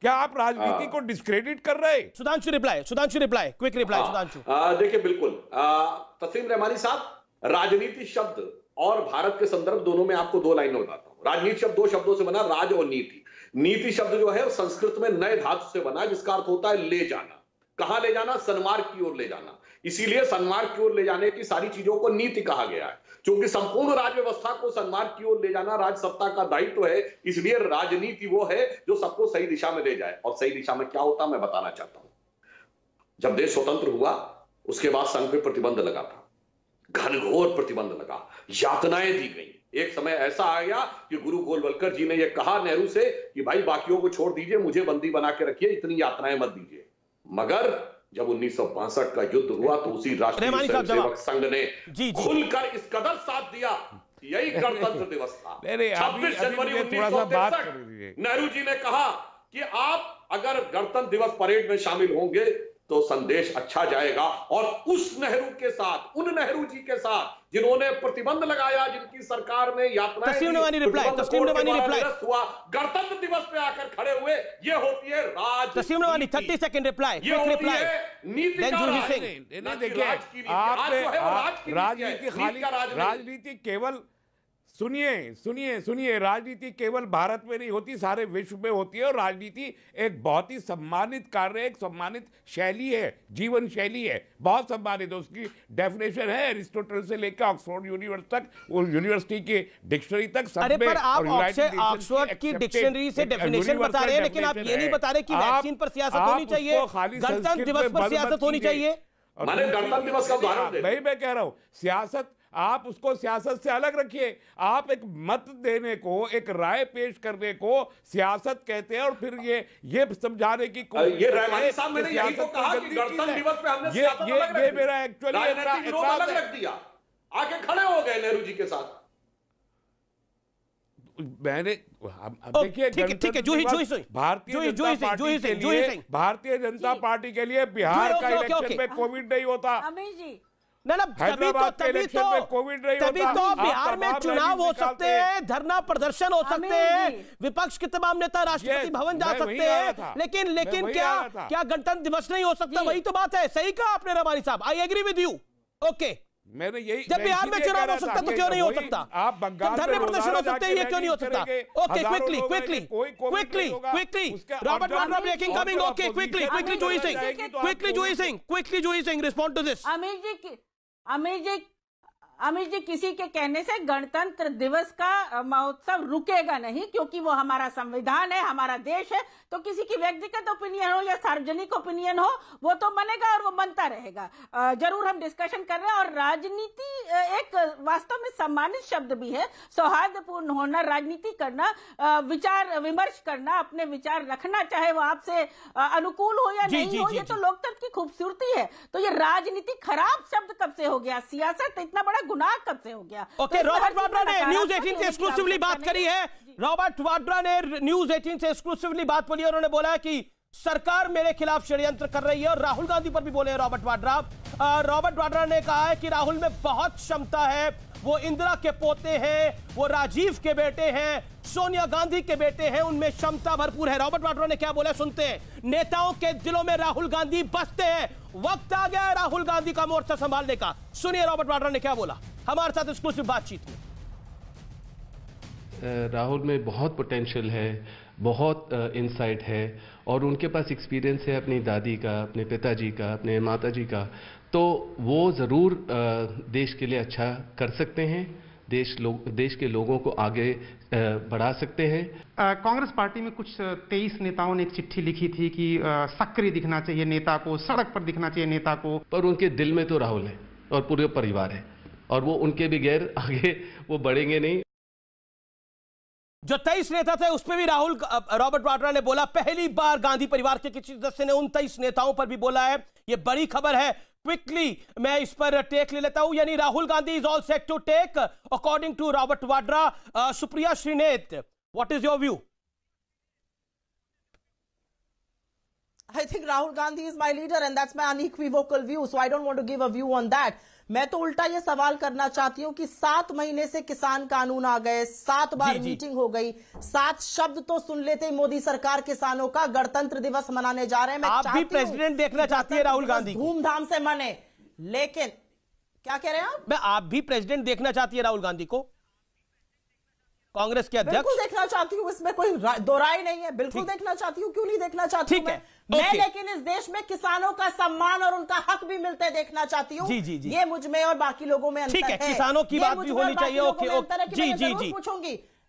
क्या आप राजनीति को डिस्क्रेडिट कर रहे हैं? Sudhanshu reply quick reply. Sudhanshu, देखिए, बिल्कुल तस्लीम रहमानी साहब, राजनीति शब्द और भारत के संदर्भ दोनों में आपको 2 लाइनें बताता हूं। राजनीति शब्द 2 शब्दों से बना, राज और नीति। नीति शब्द जो है संस्कृत में नए धातु से बना, जिसका अर्थ होता है ले जाना। कहां ले जाना? सन्मार्ग की ओर ले जाना। इसीलिए सन्मार्ग की ओर ले जाने की सारी चीजों को नीति कहा गया है, क्योंकि संपूर्ण राज व्यवस्था को सन्मार्ग की ओर ले जाना राज सत्ता का दायित्व है। इसलिए राजनीति वो है जो सबको सही दिशा में ले जाए। और सही दिशा में क्या होता मैं बताना चाहता हूं। जब देश स्वतंत्र हुआ उसके बाद संघ पे प्रतिबंध लगा था, घनघोर प्रतिबंध लगा, यातनाएं दी गई। एक समय ऐसा आ गया कि गुरु गोलवलकर जी ने यह कहा नेहरू से कि भाई बाकियों को छोड़ दीजिए, मुझे बंदी बना के रखिए, इतनी यातनाएं मत दीजिए। मगर जब 1962 का युद्ध हुआ तो उसी राष्ट्रीय स्वयंसेवक संघ ने खुलकर इस कदर साथ दिया, यही गणतंत्र दिवस था। 26 जनवरी 1963 नेहरू जी ने कहा कि आप अगर गणतंत्र दिवस परेड में शामिल होंगे तो संदेश अच्छा जाएगा। और उस नेहरू के साथ, उन नेहरू जी के साथ जिन्होंने प्रतिबंध लगाया, जिनकी सरकार ने यात्राएं हुआ, गणतंत्र दिवस पे आकर खड़े हुए, ये होती है राजनीति। 30 सेकंड रिप्लाई, नीति। देखिए, राजनीति केवल सुनिए, राजनीति केवल भारत में नहीं होती, सारे विश्व में होती है। और राजनीति एक बहुत ही सम्मानित कार्य, एक सम्मानित शैली है, जीवन शैली है, बहुत सम्मानित है। उसकी डेफिनेशन है एरिस्टोटल से लेकर ऑक्सफोर्ड यूनिवर्सिटी की डिक्शनरी तक सब में। पर आप ऑक्सफोर्ड की डिक्शनरी से डेफिनेशन बता रहे हैं, लेकिन आप ये नहीं बता रहे कि वैक्सीन पर सियासत होनी चाहिए, गणतंत्र दिवस पर सियासत होनी चाहिए। गणतंत्र दिवस का उदाहरण मैं कह रहा हूं, सियासत आप उसको सियासत से अलग रखिए। आप एक मत देने को, एक राय पेश करने को सियासत कहते हैं और फिर ये समझाने की कोशिश ये रहमानी साहब, मैंने यही तो कहा कि गणतंत्र दिवस पे हमने सियासत अलग रख दी। ये मेरा एक्चुअली राजनीतिक विरोध अलग रख दिया, आके खड़े हो गए नेहरू जी के साथ। मैंने देखिए, ठीक है, भारतीय जनता पार्टी के लिए बिहार का इलेक्शन में कोविड नहीं होता। अमीर जी ना तभी तो कोविड नहीं होता। तो बिहार में चुनाव हो सकते हैं, धरना प्रदर्शन हो सकते हैं, विपक्ष के तमाम नेता राष्ट्रपति भवन जा सकते हैं, लेकिन क्या गणतंत्र दिवस नहीं हो सकता? वही तो बात है। सही कहा आपने रहमानी साहब, I agree with you. Okay, मैंने यही, जब बिहार में चुनाव हो सकता तो क्यों नहीं हो सकता? आप बंगाल धरने प्रदर्शन हो सकते हैं, ये क्यों नहीं हो सकता? Okay, quickly Robert Vadra breaking coming. Okay, quickly Juhi Singh respond to this. Amir ji किसी के कहने से गणतंत्र दिवस का महोत्सव रुकेगा नहीं, क्योंकि वो हमारा संविधान है, हमारा देश है। तो किसी की व्यक्तिगत ओपिनियन हो या सार्वजनिक ओपिनियन हो, वो तो बनेगा और वो बनता रहेगा। जरूर हम डिस्कशन कर रहे हैं, और राजनीति एक वास्तव में सम्मानित शब्द भी है। सौहार्दपूर्ण होना, राजनीति करना, विचार विमर्श करना, अपने विचार रखना, चाहे वो आपसे अनुकूल हो या नहीं हो, ये तो लोकतंत्र की खूबसूरती है। तो ये राजनीति खराब शब्द कब से हो गया? सियासत इतना बड़ा गुनाह कब से हो गया? ओके, रॉबर्ट वाड्रा ने न्यूज 18 से एक्सक्लूसिवली बात करी है। रॉबर्ट वाड्रा ने न्यूज 18 से एक्सक्लूसिवली बात बोली, उन्होंने बोला है कि सरकार मेरे खिलाफ षड्यंत्र कर रही है, और राहुल गांधी पर भी बोले हैं रॉबर्ट वाड्रा। रॉबर्ट वाड्रा ने कहा है कि राहुल में बहुत क्षमता है, वो इंदिरा के पोते हैं, वो राजीव के बेटे हैं, सोनिया गांधी के बेटे हैं, उनमें क्षमता भरपूर है। रॉबर्ट वाड्रा ने क्या बोला सुनते हैं। नेताओं के दिलों में राहुल गांधी बसते हैं, वक्त आ गया है राहुल गांधी का मोर्चा संभालने का। सुनिए रॉबर्ट वाड्रा ने क्या बोला हमारे साथ एक्सक्लूसिव बातचीत में। राहुल में बहुत पोटेंशियल है, बहुत इनसाइट है, और उनके पास एक्सपीरियंस है अपनी दादी का, अपने पिताजी का, अपने माताजी का। तो वो ज़रूर देश के लिए अच्छा कर सकते हैं, देश के लोगों को आगे बढ़ा सकते हैं। कांग्रेस पार्टी में कुछ 23 नेताओं ने एक चिट्ठी लिखी थी कि सक्रिय दिखना चाहिए नेता को, सड़क पर दिखना चाहिए नेता को। पर उनके दिल में तो राहुल है और पूरे परिवार है, और वो उनके बगैर आगे वो बढ़ेंगे नहीं। जो 23 नेता थे उस पर भी रॉबर्ट वाड्रा ने बोला। पहली बार गांधी परिवार के किसी सदस्य ने उन 23 नेताओं पर भी बोला है। ये बड़ी खबर है। क्विकली मैं इस पर टेक ले लेता हूं, यानी Rahul Gandhi is all set to take according to Robert Vadra. Supriya Shrinate, what is your view? I think Rahul Gandhi is my leader and that's my unequivocal view. So I don't want to give a view on that. मैं तो उल्टा ये सवाल करना चाहती हूँ कि 7 महीने से किसान कानून आ गए, 7 बार मीटिंग हो गई, 7 शब्द तो सुन लेते मोदी सरकार किसानों का। गणतंत्र दिवस मनाने जा रहे हैं। मैं आप भी प्रेसिडेंट देखना चाहती है राहुल गांधी, धूमधाम से मने, लेकिन क्या कह रहे हैं आप? आप भी प्रेसिडेंट देखना चाहती है राहुल गांधी को, कांग्रेस के अध्यक्ष? बिल्कुल देखना चाहती हूँ, इसमें कोई दो राय नहीं है। बिल्कुल देखना चाहती हूँ, क्यों नहीं देखना चाहती हूँ मैं, लेकिन इस देश में किसानों का सम्मान और उनका हक भी मिलते देखना चाहती हूँ। ये मुझ में और बाकी लोगों में अंतर है। किसानों की बात भी होनी चाहिए।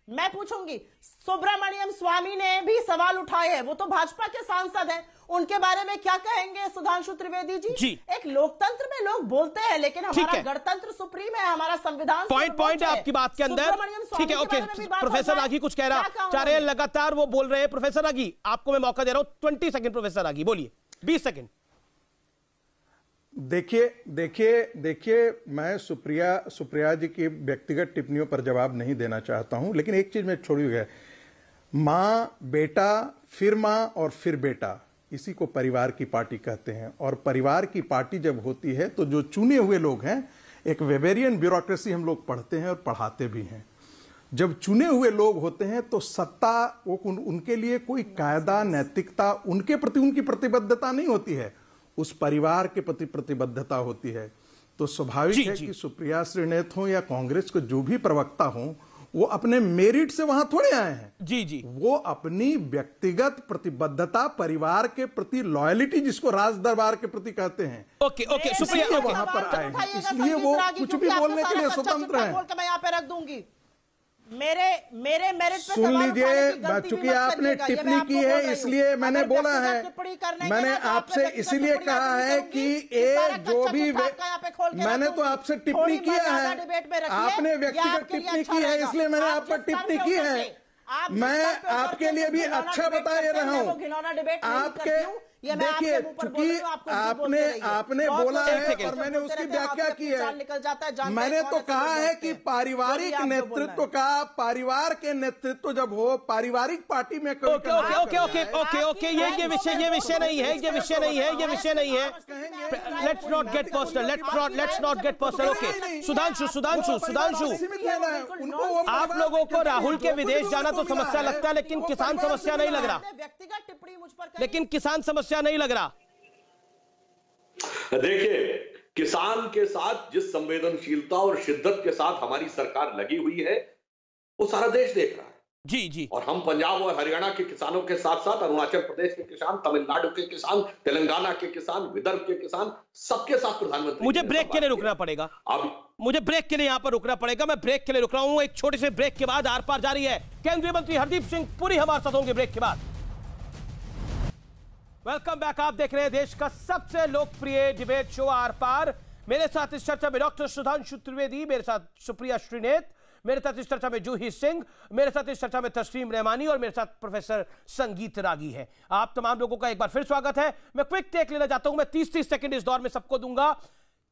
मैं पूछूंगी सुब्रमण्यम स्वामी ने भी सवाल उठाए हैं, वो तो भाजपा के सांसद हैं, उनके बारे में क्या कहेंगे सुधांशु त्रिवेदी जी? एक लोकतंत्र में लोग बोलते हैं, लेकिन हमारा गणतंत्र सुप्रीम है, हमारा संविधान पॉइंट है आपकी बात के अंदर। ठीक है, ओके। प्रोफेसर रागी कुछ कह रहा चाह रहे हैं, लगातार वो बोल रहे हैं। प्रोफेसर रागी, आपको मैं मौका दे रहा हूं, 20 सेकंड। प्रोफेसर रागी बोलिए, 20 सेकंड। देखिए मैं सुप्रिया जी की व्यक्तिगत टिप्पणियों पर जवाब नहीं देना चाहता हूं, लेकिन एक चीज में छोड़ी गई, माँ बेटा फिर माँ और फिर बेटा, इसी को परिवार की पार्टी कहते हैं। और परिवार की पार्टी जब होती है तो जो चुने हुए लोग हैं, एक वेबेरियन ब्यूरोक्रेसी हम लोग पढ़ते हैं और पढ़ाते भी हैं। जब चुने हुए लोग होते हैं तो सत्ता उनके लिए कोई कायदा, नैतिकता, उनके प्रति उनकी प्रतिबद्धता नहीं होती है, उस परिवार के प्रति प्रतिबद्धता होती है। तो स्वाभाविक है कि सुप्रिया श्रीनेत हो या कांग्रेस के जो भी प्रवक्ता हों, वो अपने मेरिट से वहां थोड़े आए हैं। वो अपनी व्यक्तिगत प्रतिबद्धता, परिवार के प्रति लॉयलिटी, जिसको राज दरबार के प्रति कहते हैं, ओके सुप्रिया वहां पर आए हैं, इसलिए वो कुछ भी बोलने के लिए स्वतंत्र है। मैं यहाँ पे रख दूंगी। मेरे मेरिट पे सुन लीजिए, चूंकि आपने टिप्पणी की है इसलिए मैंने बोला है, मैंने आपसे इसीलिए कहा है कि ये जो भी मैंने तो आपसे टिप्पणी किया है, आपने व्यक्तिगत टिप्पणी की है इसलिए मैंने आप पर टिप्पणी की है। मैं आपके लिए भी अच्छा बता रहा हूं। आपके देखिए, चूंकि आपने बोला है और मैंने उसकी व्याख्या की है। मैंने तो कहा है कि पारिवारिक नेतृत्व का, परिवार के नेतृत्व जब हो पारिवारिक पार्टी में ओके, ये विषय नहीं है। Let's not get personal, let's not get personal. Okay, Sudhanshu, आप लोगों को राहुल के विदेश जाना तो समस्या लगता है, लेकिन किसान समस्या नहीं लग रहा। व्यक्तिगत टिप्पणी मुझ पर लेकिन किसान समस्या नहीं लग रहा। देखिए, किसान के साथ जिस संवेदनशीलता और शिद्दत के साथ हमारी सरकार लगी हुई है वो सारा देश देख रहा है। जी। और हम पंजाब और हरियाणा के किसानों के साथ साथ अरुणाचल प्रदेश के किसान, तमिलनाडु के किसान, तेलंगाना के किसान, विदर्भ के किसान, सबके साथ प्रधानमंत्री। मुझे ब्रेक के लिए रुकना पड़ेगा, मुझे ब्रेक के लिए यहां पर रुकना पड़ेगा। मैं ब्रेक के लिए रुक रहा हूं। एक छोटे से ब्रेक के बाद आर पार जारी है। केंद्रीय मंत्री हरदीप सिंह पुरी हमारे साथ होंगे ब्रेक के बाद। Welcome back. आप देख रहे हैं देश का सबसे लोकप्रिय डिबेट शो आर पार। मेरे साथ इस चर्चा में डॉक्टर सुधांशु त्रिवेदी, मेरे साथ सुप्रिया श्रीनेत, मेरे साथ इस चर्चा में जूही सिंह, मेरे साथ इस चर्चा में तस्लीम रहमानी और मेरे साथ प्रोफेसर संगीत रागी है। आप तमाम लोगों का एक बार फिर स्वागत है। मैं क्विक टेक लेना चाहता हूं। मैं 30-30 सेकंड इस दौर में सबको दूंगा।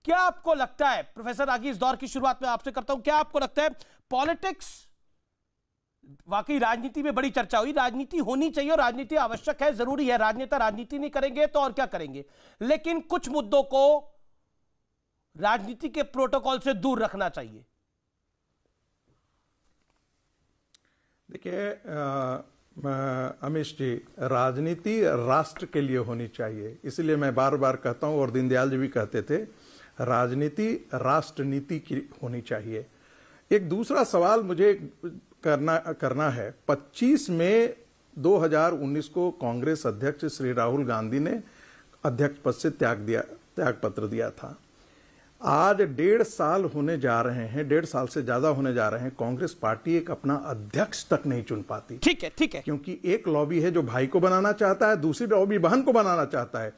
क्या आपको लगता है, प्रोफेसर रागी, इस दौर की शुरुआत में आपसे करता हूं, क्या आपको लगता है पॉलिटिक्स, वाकई राजनीति में बड़ी चर्चा हुई, राजनीति होनी चाहिए और राजनीति आवश्यक है, जरूरी है, राजनेता राजनीति नहीं करेंगे तो और क्या करेंगे, लेकिन कुछ मुद्दों को राजनीति के प्रोटोकॉल से दूर रखना चाहिए? देखिए अमीश जी, राजनीति राष्ट्र के लिए होनी चाहिए, इसलिए मैं बार बार कहता हूं और दीनदयाल जी भी कहते थे, राजनीति राष्ट्र नीति की होनी चाहिए। एक दूसरा सवाल मुझे करना है। 25 मई 2019 को कांग्रेस अध्यक्ष श्री राहुल गांधी ने अध्यक्ष पद से त्याग पत्र दिया था। आज 1.5 साल होने जा रहे हैं, 1.5 साल से ज्यादा होने जा रहे हैं, कांग्रेस पार्टी एक अपना अध्यक्ष तक नहीं चुन पाती। ठीक है, क्योंकि एक लॉबी है जो भाई को बनाना चाहता है, दूसरी लॉबी बहन को बनाना चाहता है।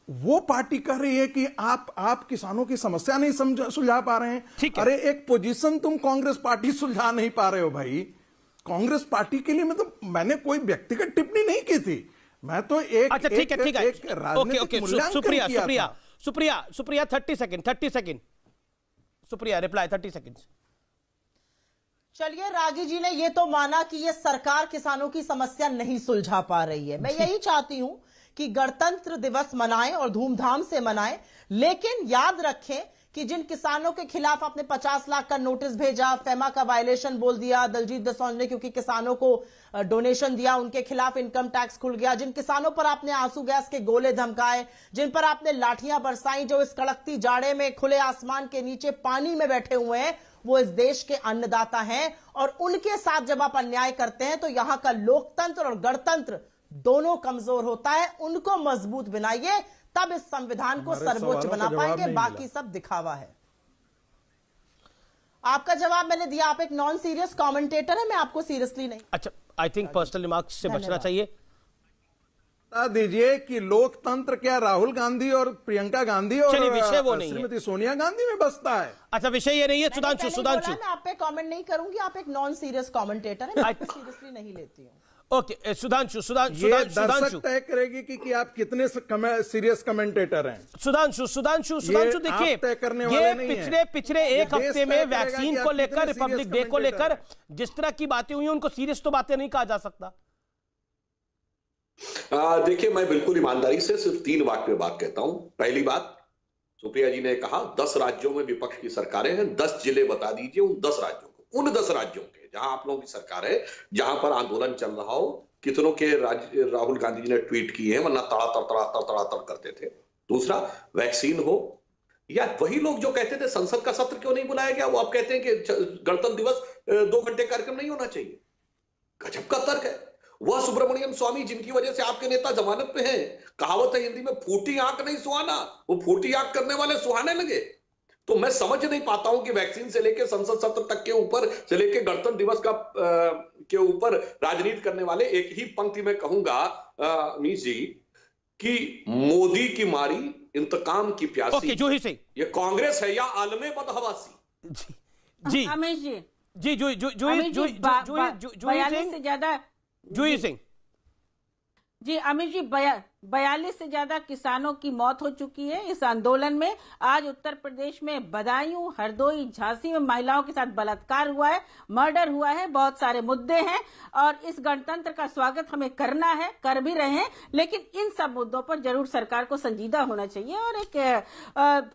वो पार्टी कह रही है कि आप किसानों की समस्या नहीं सुलझा पा रहे हैं। अरे एक पोजीशन तुम कांग्रेस पार्टी सुलझा नहीं पा रहे हो भाई। कांग्रेस पार्टी के लिए मतलब मैंने कोई व्यक्तिगत टिप्पणी नहीं की थी, मैं तो एक ठीक है राजनीतिक मूल्यांकन किया था। Supriya 30 second Supriya reply 30 second. चलिए, रागी जी ने ये तो माना कि ये सरकार किसानों की समस्या नहीं सुलझा पा रही है। मैं यही चाहती हूं कि गणतंत्र दिवस मनाएं और धूमधाम से मनाएं, लेकिन याद रखें कि जिन किसानों के खिलाफ आपने 50 लाख का नोटिस भेजा, फेमा का वायलेशन बोल दिया दलजीत दोसांझ ने, क्योंकि किसानों को डोनेशन दिया, उनके खिलाफ इनकम टैक्स खुल गया, जिन किसानों पर आपने आंसू गैस के गोले धमकाए, जिन पर आपने लाठियां बरसाई, जो इस कड़कती जाड़े में खुले आसमान के नीचे पानी में बैठे हुए हैं, वो इस देश के अन्नदाता हैं। और उनके साथ जब आप अन्याय करते हैं तो यहां का लोकतंत्र और गणतंत्र दोनों कमजोर होता है। उनको मजबूत बनाइए, तब इस संविधान को सर्वोच्च बना पाएंगे, बाकी सब दिखावा है। आपका जवाब मैंने दिया, आप एक नॉन सीरियस कमेंटेटर है, मैं आपको सीरियसली नहीं। अच्छा, आई थिंक पर्सनल रिमार्क्स से बचना चाहिए। बता दीजिए कि लोकतंत्र क्या राहुल गांधी और प्रियंका गांधी और विषय वो नहीं श्रीमती सोनिया गांधी में बसता है। अच्छा, विषय ये नहीं है। सुधांशु मैं आप पे कमेंट नहीं करूंगी, आप एक नॉन सीरियस कमेंटेटर है, मैं सीरियसली नहीं लेती हूँ। ओके, सुधांशु दर्शक तय करेगी कि आप कितने सीरियस कमेंटेटर हैं। सुधांशु देखिए, ये पिछले एक हफ्ते में वैक्सीन को लेकर, रिपब्लिक डे को लेकर जिस तरह की बातें हुई, उनको सीरियस तो बातें नहीं कहा जा सकता। देखिए, मैं बिल्कुल ईमानदारी से सिर्फ 3 वाक्य में बात कहता हूं। पहली बात, सुप्रिया जी ने कहा 10 राज्यों में विपक्ष की सरकारें हैं, 10 जिले बता दीजिए उन 10 राज्यों को, उन 10 राज्यों के जहां आप लोगों की सरकार है, जहां पर आंदोलन चल रहा हो, कितनों के राहुल गांधी जी ने ट्वीट किए हैं, वरना तड़ातड़ करते थे। दूसरा, वैक्सीन हो, या वही लोग जो कहते थे संसद का सत्र क्यों नहीं बुलाया गया, वो आप कहते हैं कि गणतंत्र दिवस 2 घंटे कार्यक्रम नहीं होना चाहिए। गजब का तर्क है। वह सुब्रमण्यम स्वामी जिनकी वजह से आपके नेता जमानत पे हैं, कहावत है हिंदी में, फूटी आंख नहीं सुहाना, वो फूटी आंख करने वाले सुहाने लगे। तो मैं समझ नहीं पाता हूं कि वैक्सीन से लेकर संसद सत्र तक के ऊपर से लेकर गणतंत्र दिवस का के ऊपर राजनीति करने वाले एक ही पंक्ति में कहूंगा अमीश जी कि मोदी की मारी इंतकाम की प्यासी। जूही सिंह, ये कांग्रेस है या आलमे बदहवासी? जी अमीश जी, जी जूही सिंह जी, अमीश जी 42 से ज्यादा किसानों की मौत हो चुकी है इस आंदोलन में। आज उत्तर प्रदेश में बदायूं, हरदोई, झांसी में महिलाओं के साथ बलात्कार हुआ है, मर्डर हुआ है, बहुत सारे मुद्दे हैं और इस गणतंत्र का स्वागत हमें करना है, कर भी रहे हैं, लेकिन इन सब मुद्दों पर जरूर सरकार को संजीदा होना चाहिए और एक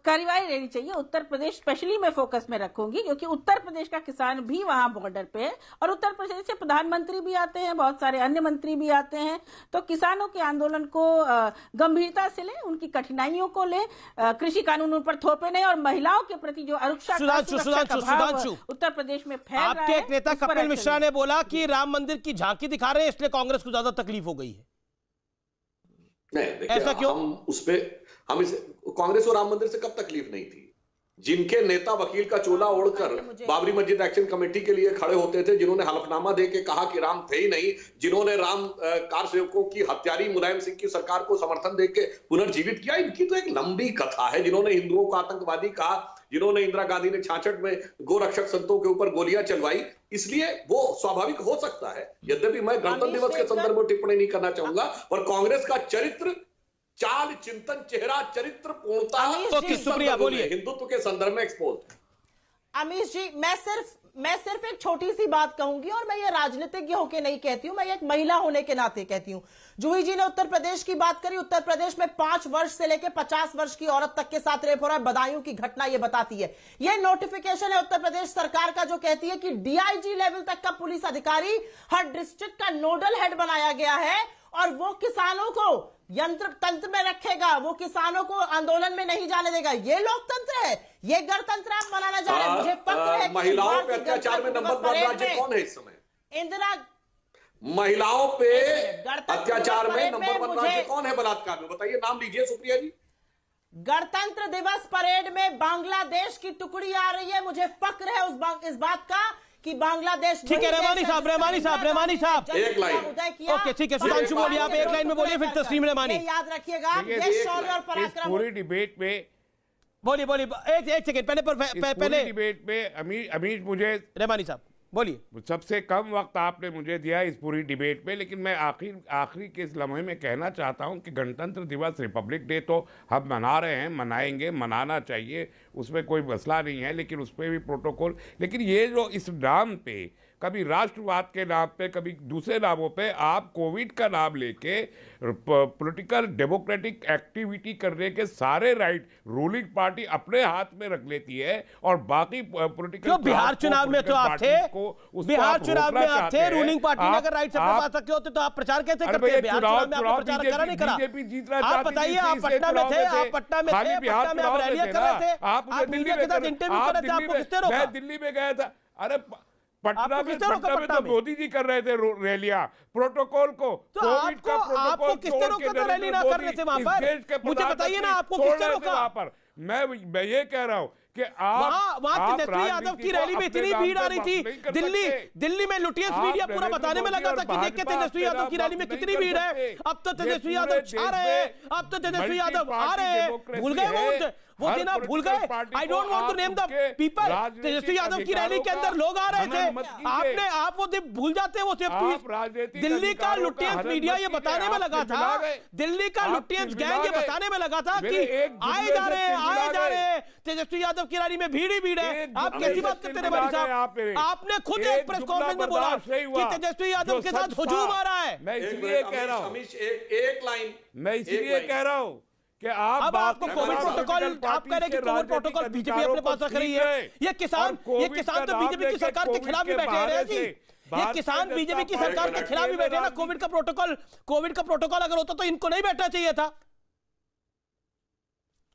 कार्रवाई लेनी चाहिए। उत्तर प्रदेश स्पेशली मैं फोकस में रखूंगी क्योंकि उत्तर प्रदेश का किसान भी वहां बॉर्डर पे है और उत्तर प्रदेश से प्रधानमंत्री भी आते हैं, बहुत सारे अन्य मंत्री भी आते हैं। तो किसानों के आंदोलन को गंभीरता से ले, उनकी कठिनाइयों को ले, कृषि कानून उन पर थोपे नहीं और महिलाओं के प्रति जो अरुक्षा उत्तर प्रदेश में फैल रहा है। आपके एक नेता कपिल मिश्रा ने बोला कि राम मंदिर की झांकी दिखा रहे हैं इसलिए कांग्रेस को ज्यादा तकलीफ हो गई है। नहीं, ऐसा क्यों? हम इस कांग्रेस को राम मंदिर से कब तकलीफ नहीं थी? जिनके नेता वकील का चोला ओढ़कर बाबरी मस्जिद एक्शन कमेटी के लिए खड़े होते थे, जिन्होंने हलफनामा देके कहा कि राम थे ही नहीं, जिन्होंने राम कार सेवकों की हत्यारी मुलायम सिंह की सरकार को समर्थन देके पुनर्जीवित किया, इनकी तो एक लंबी कथा है। जिन्होंने हिंदुओं को आतंकवादी कहा, जिन्होंने इंदिरा गांधी ने 66 में गोरक्षक संतों के ऊपर गोलियां चलवाई, इसलिए वो स्वाभाविक हो सकता है। यद्यपि मैं गणतंत्र दिवस के संदर्भ में टिप्पणी नहीं करना चाहूंगा, और कांग्रेस का चरित्र, चाल, चिंतन, चेहरा, चरित्र पूर्णता शुक्रिया, बोलिए, हिंदुत्व के संदर्भ में एक्सपोज। अमीश जी, मैं सिर्फ एक छोटी सी बात कहूंगी और मैं ये राजनीतिज्ञ होके नहीं कहती हूं, मैं एक महिला होने के नाते कहती हूं। जूही जी ने उत्तर प्रदेश की बात करी। उत्तर प्रदेश में 5 वर्ष से लेकर 50 वर्ष की औरत तक के साथ रेप हो रहा है। बदायूं की घटना ये बताती है। ये नोटिफिकेशन है उत्तर प्रदेश सरकार का जो कहती है कि डीआईजी लेवल तक का पुलिस अधिकारी हर डिस्ट्रिक्ट का नोडल हेड बनाया गया है और वो किसानों को यंत्र तंत्र में रखेगा, वो किसानों को आंदोलन में नहीं जाने देगा। ये लोकतंत्र है, ये गणतंत्र आप मनाना चाह रहे हैं। मुझे फक्र है कि महिलाओं पे अत्याचार में नंबर 1 राज्य कौन है इस समय? इंदिरा। महिलाओं पे अत्याचार में नंबर 1 राज्य कौन है बलात्कार में? बताइए, नाम लीजिए सुप्रिया जी। गणतंत्र दिवस परेड में बांग्लादेश की टुकड़ी आ रही है। मुझे फक्र है इस बात का कि बांग्लादेश। ठीक है, रहमानी साहब एक लाइन। ओके, ठीक है, सुधांशु बोलिए, आप एक लाइन में बोलिए, फिर तस्लीम रहमानी। याद रखिएगा, ये शौर्य और पराक्रम पूरी डिबेट में। बोलिए एक सेकंड पहले डिबेट में अमीश मुझे रहमानी साहब बोलिए। सबसे कम वक्त आपने मुझे दिया इस पूरी डिबेट पे, लेकिन मैं आखिरी के इस लम्हे में कहना चाहता हूं कि गणतंत्र दिवस, रिपब्लिक डे तो हम मना रहे हैं, मनाएंगे, मनाना चाहिए, उसमें कोई मसला नहीं है, लेकिन उस पर भी प्रोटोकॉल। लेकिन ये जो इस नाम पे, कभी राष्ट्रवाद के नाम पे, कभी दूसरे नामों पे आप कोविड का नाम लेके पॉलिटिकल डेमोक्रेटिक एक्टिविटी करने के सारे राइट रूलिंग पार्टी अपने हाथ में रख लेती है और बाकी पॉलिटिकल। बिहार चुनाव में तो आप थे, बिहार चुनाव में आप थे, रूलिंग पार्टी ने अगर राइट अपने पास रखे होते तो आप प्रचार कैसे करते? बिहार चुनाव में आपने प्रचार करा नहीं करा? बीजेपी जीतना चाहती थी। आप बताइए, आप पटना में थे, आप पटना में थे, पटना में आप रैलियां कर रहे थे, आप मीडिया के साथ इंटरव्यू कर रहे थे, आपको किसने रोका? मैं दिल्ली में गया था। अरे पटना में तो मोदी जी कर रहे थे रैलियां, प्रोटोकॉल को, कोविड का प्रोटोकॉल किसने रोका तो रैली ना कर रहे थे वहां पर? मुझे बताइए ना, आपको किसने रोका वहां पर? मैं ये कह रहा हूं कि वहां तेजस्वी यादव की रैली में इतनी भीड़ आ रही थी। दिल्ली में लुटियंस मीडिया पूरा बताने में लगा था कि देखिए तेजस्वी यादव की रैली में कितनी भीड़ है। अब तो तेजस्वी यादव छा रहे हैं, अब तो तेजस्वी यादव आ रहे हैं। भूल गए वो दिन, आप भूल गए? I don't want to name the people. Tejashwi Yadav की रैली के अंदर लोग आ रहे थे। आप वो दिन भूल जाते हैं। वो सिर्फ दिल्ली का लुटियंस मीडिया ये बताने में लगा था, दिल्ली का लुटियंस गैंग ये बताने में लगा था कि आए जा रहे हैं तेजस्वी यादव की रैली में भीड़ ही भीड़ है। आप कैसी बात करते हैं भाई साहब? आपने खुद एक प्रेस कॉन्फ्रेंस में बोला कि तेजस्वी यादव के साथ हुजूम आ रहा है। मैं इसलिए कह रहा हूं, एक लाइन, मैं इसलिए कह रहा हूं कि अब आपको कोविड प्रोटोकॉल, आप कह रहे हैं कि कोविड प्रोटोकॉल बीजेपी अपने पास रख रही है। ये किसान तो बीजेपी की सरकार के खिलाफ भी बैठे हैं जी। ये किसान बीजेपी की सरकार के खिलाफ भी बैठे हैं ना। कोविड का प्रोटोकॉल अगर होता तो इनको नहीं बैठना चाहिए था।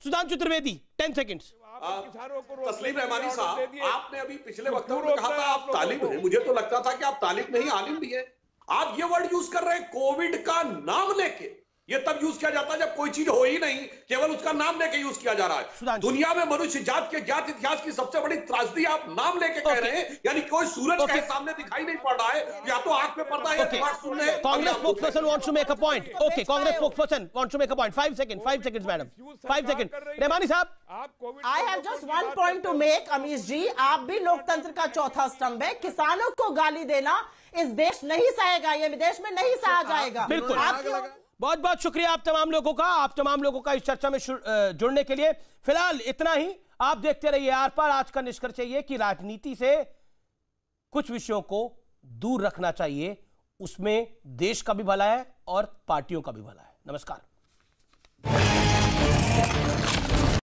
सुधांशु त्रिवेदी 10 सेकंड्स। तस्लीम रहमानी साहब, आपने अभी पिछले वक्तव्य में कहा था आप तालिब हैं। मुझे तो लगता था कि आप तालिब नहीं, आलिम भी हैं। आप ये वर्ड यूज कर रहे हैं कोविड का नाम लेके। ये तब यूज किया जाता है जब कोई चीज हो ही नहीं, केवल उसका नाम लेके यूज किया जा रहा है। दुनिया में मनुष्य जात के ज्ञात इतिहास की सबसे बड़ी त्रासदी आप नाम लेके कह रहे हैं, यानी कोई सूरज कहीं सामने दिखाई नहीं पड़ रहा है, या तो आंख में पड़ता है या दिमाग सुन रहे हैं। Congress spokesperson wants to make a point. Okay, Congress spokesperson wants to make a point. 5 seconds madam, 5 second. Rahmani साहब, I have just one point to make. Amish ji, आप भी लोकतंत्र का चौथा स्तंभ है। किसानों को गाली देना इस देश नहीं सहेगा, ये विदेश में नहीं सहा जाएगा। बिल्कुल। बहुत बहुत शुक्रिया आप तमाम लोगों का इस चर्चा में जुड़ने के लिए। फिलहाल इतना ही। आप देखते रहिए आर पार। आज का निष्कर्ष ये कि राजनीति से कुछ विषयों को दूर रखना चाहिए, उसमें देश का भी भला है और पार्टियों का भी भला है। नमस्कार।